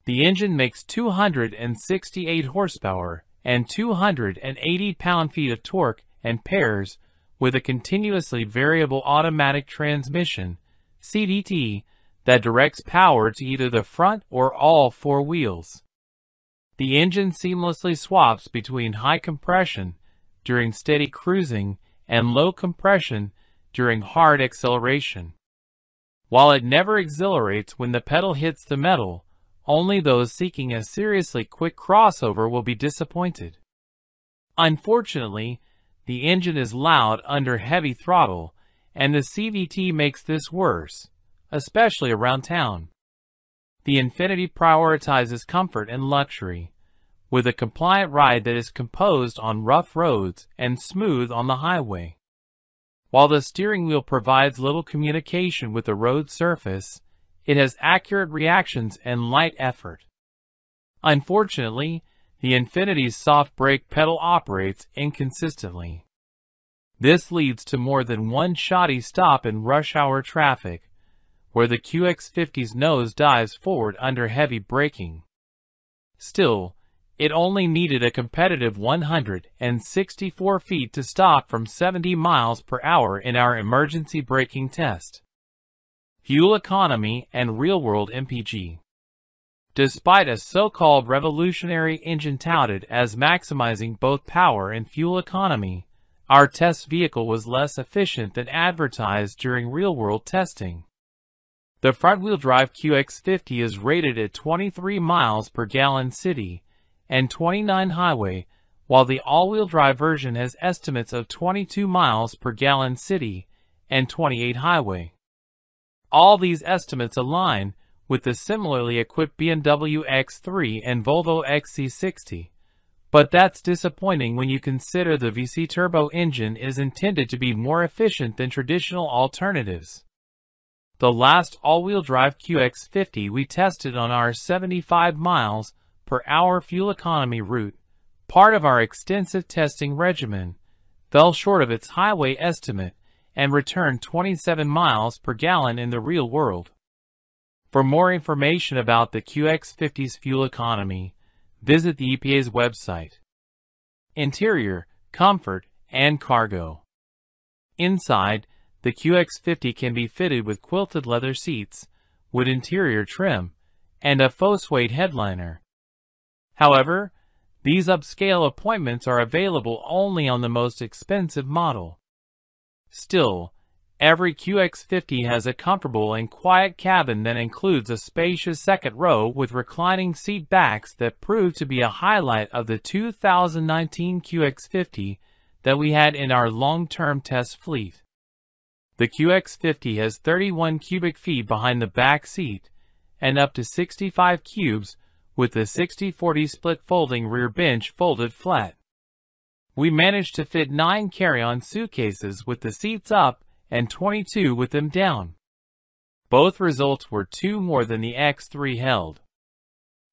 The engine makes 268 horsepower and 280 pound-feet of torque and pairs with a continuously variable automatic transmission, CVT, that directs power to either the front or all 4 wheels. The engine seamlessly swaps between high compression during steady cruising and low compression during hard acceleration. While it never exhilarates when the pedal hits the metal, only those seeking a seriously quick crossover will be disappointed. Unfortunately, the engine is loud under heavy throttle, and the CVT makes this worse, especially around town. The Infiniti prioritizes comfort and luxury, with a compliant ride that is composed on rough roads and smooth on the highway. While the steering wheel provides little communication with the road surface, it has accurate reactions and light effort. Unfortunately, the Infiniti's soft brake pedal operates inconsistently. This leads to more than one shoddy stop in rush hour traffic, where the QX50's nose dives forward under heavy braking. Still, it only needed a competitive 164 feet to stop from 70 miles per hour in our emergency braking test. Fuel economy and real-world MPG. Despite a so-called revolutionary engine touted as maximizing both power and fuel economy, our test vehicle was less efficient than advertised during real-world testing. The front-wheel drive QX50 is rated at 23 miles per gallon city and 29 highway, while the all-wheel drive version has estimates of 22 miles per gallon city and 28 highway. All these estimates align with the similarly equipped BMW X3 and Volvo XC60, but that's disappointing when you consider the VC turbo engine is intended to be more efficient than traditional alternatives. The last all-wheel drive QX50 we tested on our 75 miles per hour fuel economy route, part of our extensive testing regimen, fell short of its highway estimate and returned 27 miles per gallon in the real world. For more information about the QX50's fuel economy, visit the EPA's website. Interior, comfort, and cargo. Inside, the QX50 can be fitted with quilted leather seats, wood interior trim, and a faux suede headliner. However, these upscale appointments are available only on the most expensive model. Still, every QX50 has a comfortable and quiet cabin that includes a spacious second row with reclining seat backs that prove to be a highlight of the 2019 QX50 that we had in our long-term test fleet. The QX50 has 31 cubic feet behind the back seat and up to 65 cubes with the 60/40 split folding rear bench folded flat. We managed to fit 9 carry-on suitcases with the seats up and 22 with them down. Both results were 2 more than the X3 held.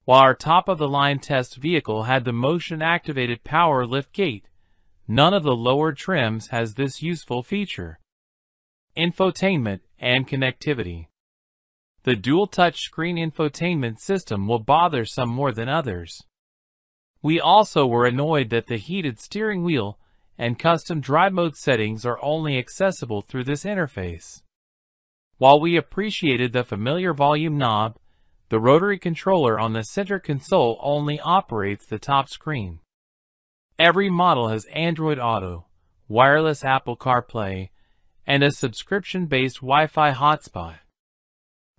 While our top-of-the-line test vehicle had the motion-activated power liftgate, none of the lower trims has this useful feature. Infotainment and connectivity. The dual touchscreen infotainment system will bother some more than others. We also were annoyed that the heated steering wheel and custom drive mode settings are only accessible through this interface. While we appreciated the familiar volume knob, the rotary controller on the center console only operates the top screen. Every model has Android Auto, wireless Apple CarPlay, and a subscription-based Wi-Fi hotspot.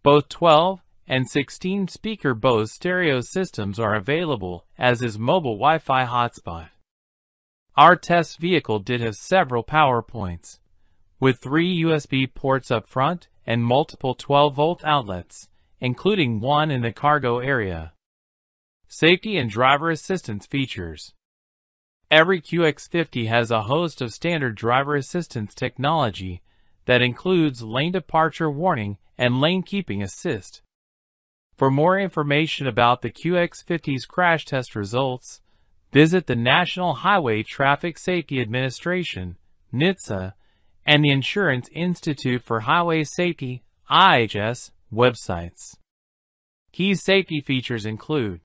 Both 12 and 16 speaker Bose stereo systems are available, as is mobile Wi-Fi hotspot. Our test vehicle did have several power points, with 3 USB ports up front and multiple 12-volt outlets, including one in the cargo area. Safety and driver assistance features. Every QX50 has a host of standard driver assistance technology that includes lane departure warning and lane keeping assist. For more information about the QX50's crash test results, visit the National Highway Traffic Safety Administration, NHTSA, and the Insurance Institute for Highway Safety, IHS, websites. Key safety features include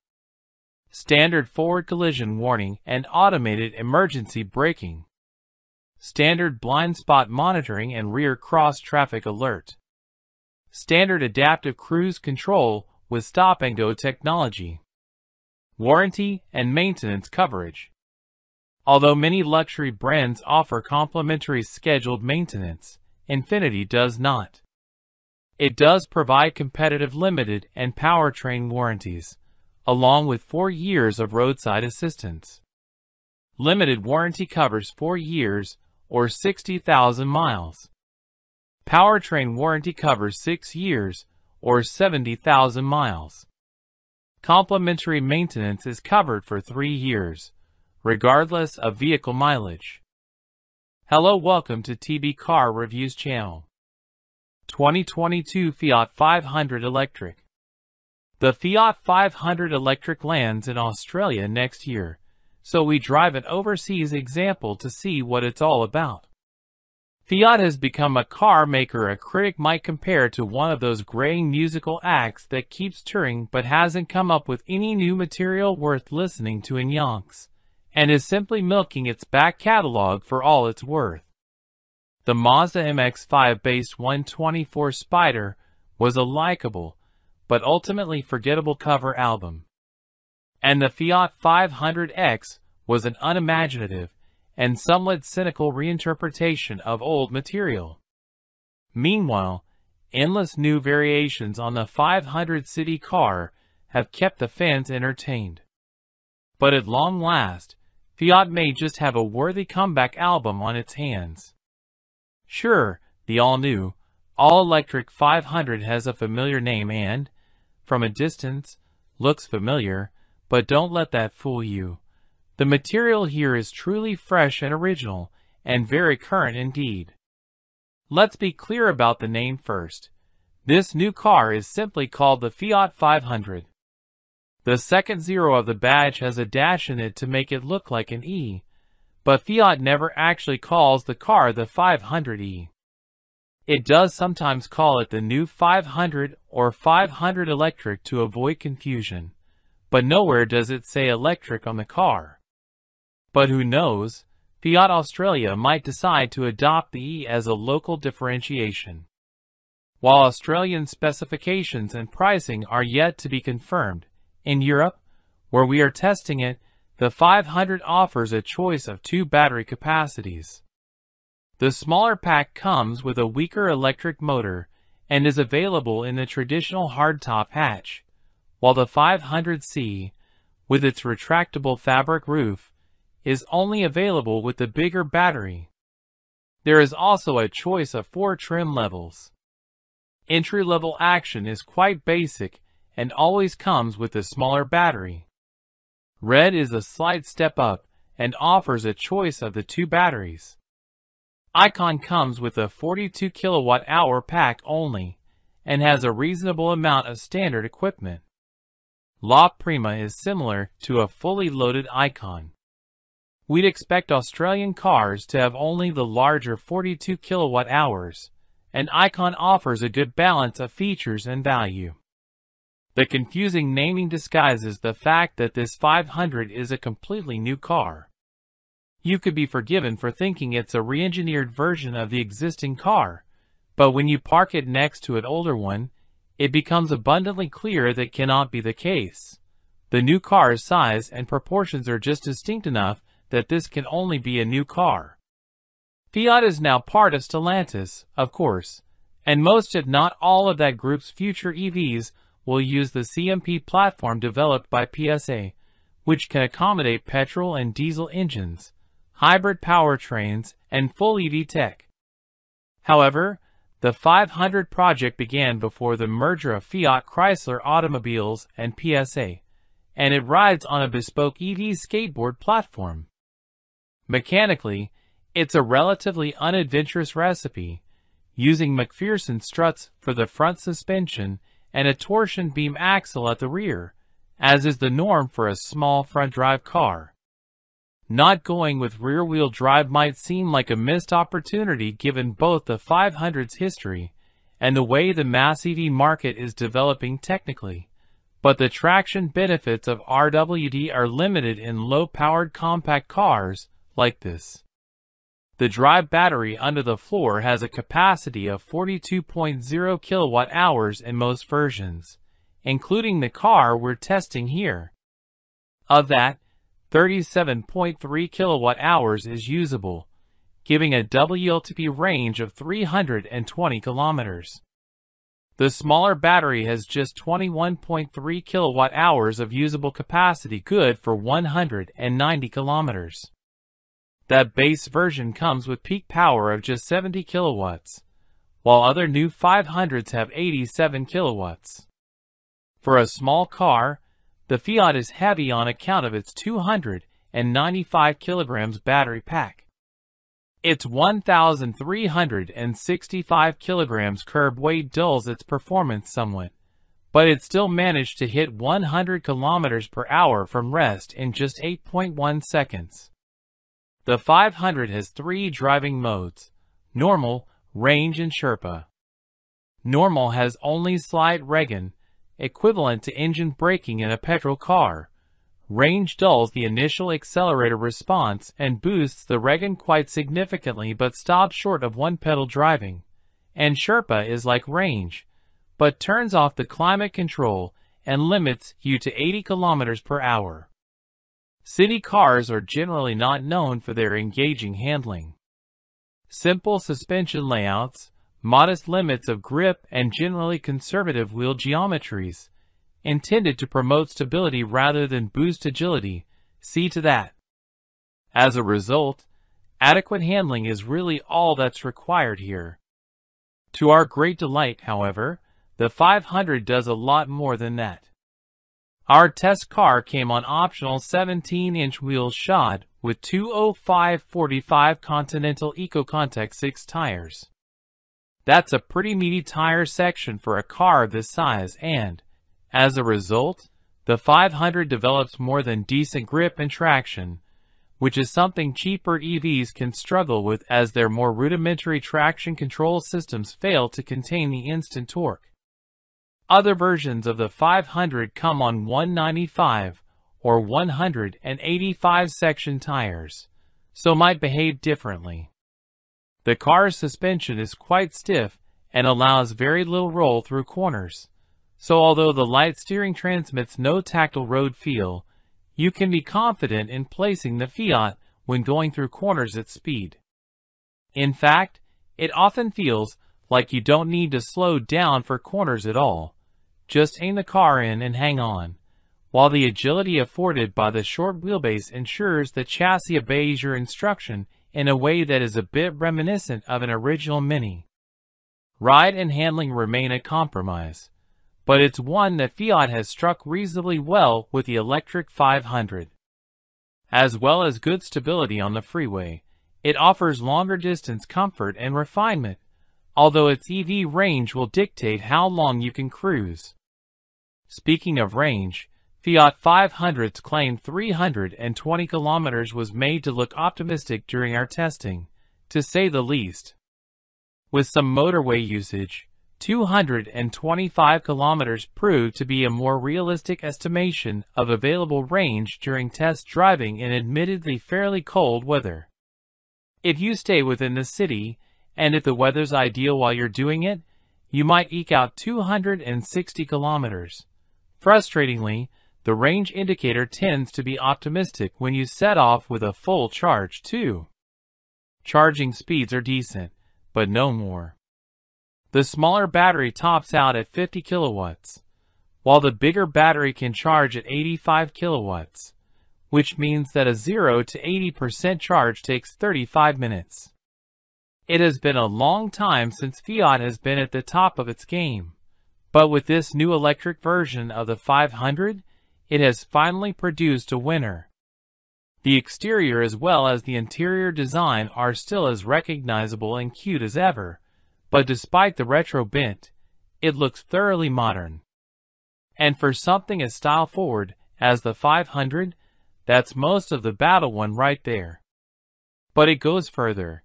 standard forward collision warning and automated emergency braking, standard blind spot monitoring and rear cross traffic alert, standard adaptive cruise control with stop-and-go technology, warranty and maintenance coverage. Although many luxury brands offer complimentary scheduled maintenance, Infiniti does not. It does provide competitive limited and powertrain warranties, along with 4 years of roadside assistance. Limited warranty covers 4 years or 60,000 miles. Powertrain warranty covers 6 years or 70,000 miles. Complimentary maintenance is covered for 3 years, regardless of vehicle mileage. Hello, welcome to TB Car Reviews channel. 2022 Fiat 500 Electric. The Fiat 500 Electric lands in Australia next year, so we drive an overseas example to see what it's all about. Fiat has become a car maker a critic might compare to one of those graying musical acts that keeps touring but hasn't come up with any new material worth listening to in yonks, and is simply milking its back catalog for all it's worth. The Mazda MX-5-based 124 Spider was a likable, but ultimately forgettable cover album. And the Fiat 500X was an unimaginative and somewhat cynical reinterpretation of old material. Meanwhile, endless new variations on the 500 city car have kept the fans entertained. But at long last, Fiat may just have a worthy comeback album on its hands. Sure, the all-new, all-electric 500 has a familiar name and, from a distance, looks familiar, but don't let that fool you. The material here is truly fresh and original, and very current indeed. Let's be clear about the name first. This new car is simply called the Fiat 500. The second zero of the badge has a dash in it to make it look like an E, but Fiat never actually calls the car the 500e. It does sometimes call it the new 500 or 500 electric to avoid confusion, but nowhere does it say electric on the car. But who knows, Fiat Australia might decide to adopt the E as a local differentiation. While Australian specifications and pricing are yet to be confirmed, in Europe, where we are testing it, the 500 offers a choice of 2 battery capacities. The smaller pack comes with a weaker electric motor and is available in the traditional hardtop hatch, while the 500C, with its retractable fabric roof, is only available with the bigger battery. There is also a choice of 4 trim levels. Entry-level action is quite basic and always comes with a smaller battery. Red is a slight step up and offers a choice of the 2 batteries. Icon comes with a 42 kilowatt-hour pack only and has a reasonable amount of standard equipment. La Prima is similar to a fully loaded Icon. We'd expect Australian cars to have only the larger 42 kilowatt-hours, and Icon offers a good balance of features and value. The confusing naming disguises the fact that this 500 is a completely new car. You could be forgiven for thinking it's a re-engineered version of the existing car, but when you park it next to an older one, it becomes abundantly clear that cannot be the case. The new car's size and proportions are just distinct enough that this can only be a new car. Fiat is now part of Stellantis, of course, and most if not all of that group's future EVs will use the CMP platform developed by PSA, which can accommodate petrol and diesel engines, hybrid powertrains, and full EV tech. However, the 500 project began before the merger of Fiat Chrysler Automobiles and PSA, and it rides on a bespoke EV skateboard platform. Mechanically, it's a relatively unadventurous recipe, using McPherson struts for the front suspension and a torsion beam axle at the rear, as is the norm for a small front-drive car. Not going with rear-wheel drive might seem like a missed opportunity given both the 500's history and the way the mass EV market is developing technically, but the traction benefits of RWD are limited in low-powered compact cars like this. The drive battery under the floor has a capacity of 42.0 kilowatt-hours in most versions, including the car we're testing here. Of that, 37.3 kilowatt-hours is usable, giving a WLTP range of 320 kilometers. The smaller battery has just 21.3 kilowatt-hours of usable capacity, good for 190 kilometers. That base version comes with peak power of just 70 kilowatts, while other new 500s have 87 kilowatts. For a small car, the Fiat is heavy on account of its 295 kilograms battery pack. Its 1,365 kilograms curb weight dulls its performance somewhat, but it still managed to hit 100 kilometers per hour from rest in just 8.1 seconds. The 500 has 3 driving modes: Normal, Range, and Sherpa. Normal has only slight regen, equivalent to engine braking in a petrol car. Range dulls the initial accelerator response and boosts the regen quite significantly but stops short of one-pedal driving. And Sherpa is like Range, but turns off the climate control and limits you to 80 kilometers per hour. City cars are generally not known for their engaging handling. Simple suspension layouts, modest limits of grip, and generally conservative wheel geometries, intended to promote stability rather than boost agility, see to that. As a result, adequate handling is really all that's required here. To our great delight, however, the 500 does a lot more than that. Our test car came on optional 17-inch wheels shod with 205/45 Continental EcoContact 6 tires. That's a pretty meaty tire section for a car of this size, and, as a result, the 500 develops more than decent grip and traction, which is something cheaper EVs can struggle with as their more rudimentary traction control systems fail to contain the instant torque. Other versions of the 500 come on 195 or 185 section tires, so might behave differently. The car's suspension is quite stiff and allows very little roll through corners, so although the light steering transmits no tactile road feel, you can be confident in placing the Fiat when going through corners at speed. In fact, it often feels like you don't need to slow down for corners at all. Just aim the car in and hang on, while the agility afforded by the short wheelbase ensures the chassis obeys your instruction in a way that is a bit reminiscent of an original Mini. Ride and handling remain a compromise, but it's one that Fiat has struck reasonably well with the electric 500. As well as good stability on the freeway, it offers longer distance comfort and refinement, although its EV range will dictate how long you can cruise. Speaking of range, Fiat 500's claimed 320 kilometers was made to look optimistic during our testing, to say the least. With some motorway usage, 225 kilometers proved to be a more realistic estimation of available range during test driving in admittedly fairly cold weather. If you stay within the city, and if the weather's ideal while you're doing it, you might eke out 260 kilometers. Frustratingly, the range indicator tends to be optimistic when you set off with a full charge too. Charging speeds are decent, but no more. The smaller battery tops out at 50 kilowatts, while the bigger battery can charge at 85 kilowatts, which means that a 0 to 80% charge takes 35 minutes. It has been a long time since Fiat has been at the top of its game, but with this new electric version of the 500, it has finally produced a winner. The exterior as well as the interior design are still as recognizable and cute as ever, but despite the retro bent, it looks thoroughly modern. And for something as style-forward as the 500, that's most of the battle one right there. But it goes further.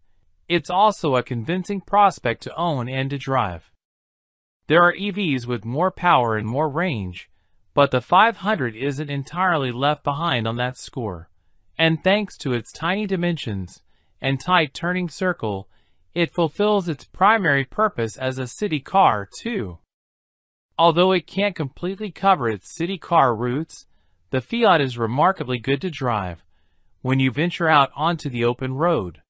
It's also a convincing prospect to own and to drive. There are EVs with more power and more range, but the 500 isn't entirely left behind on that score, and thanks to its tiny dimensions and tight turning circle, it fulfills its primary purpose as a city car too. Although it can't completely cover its city car routes, the Fiat is remarkably good to drive when you venture out onto the open road.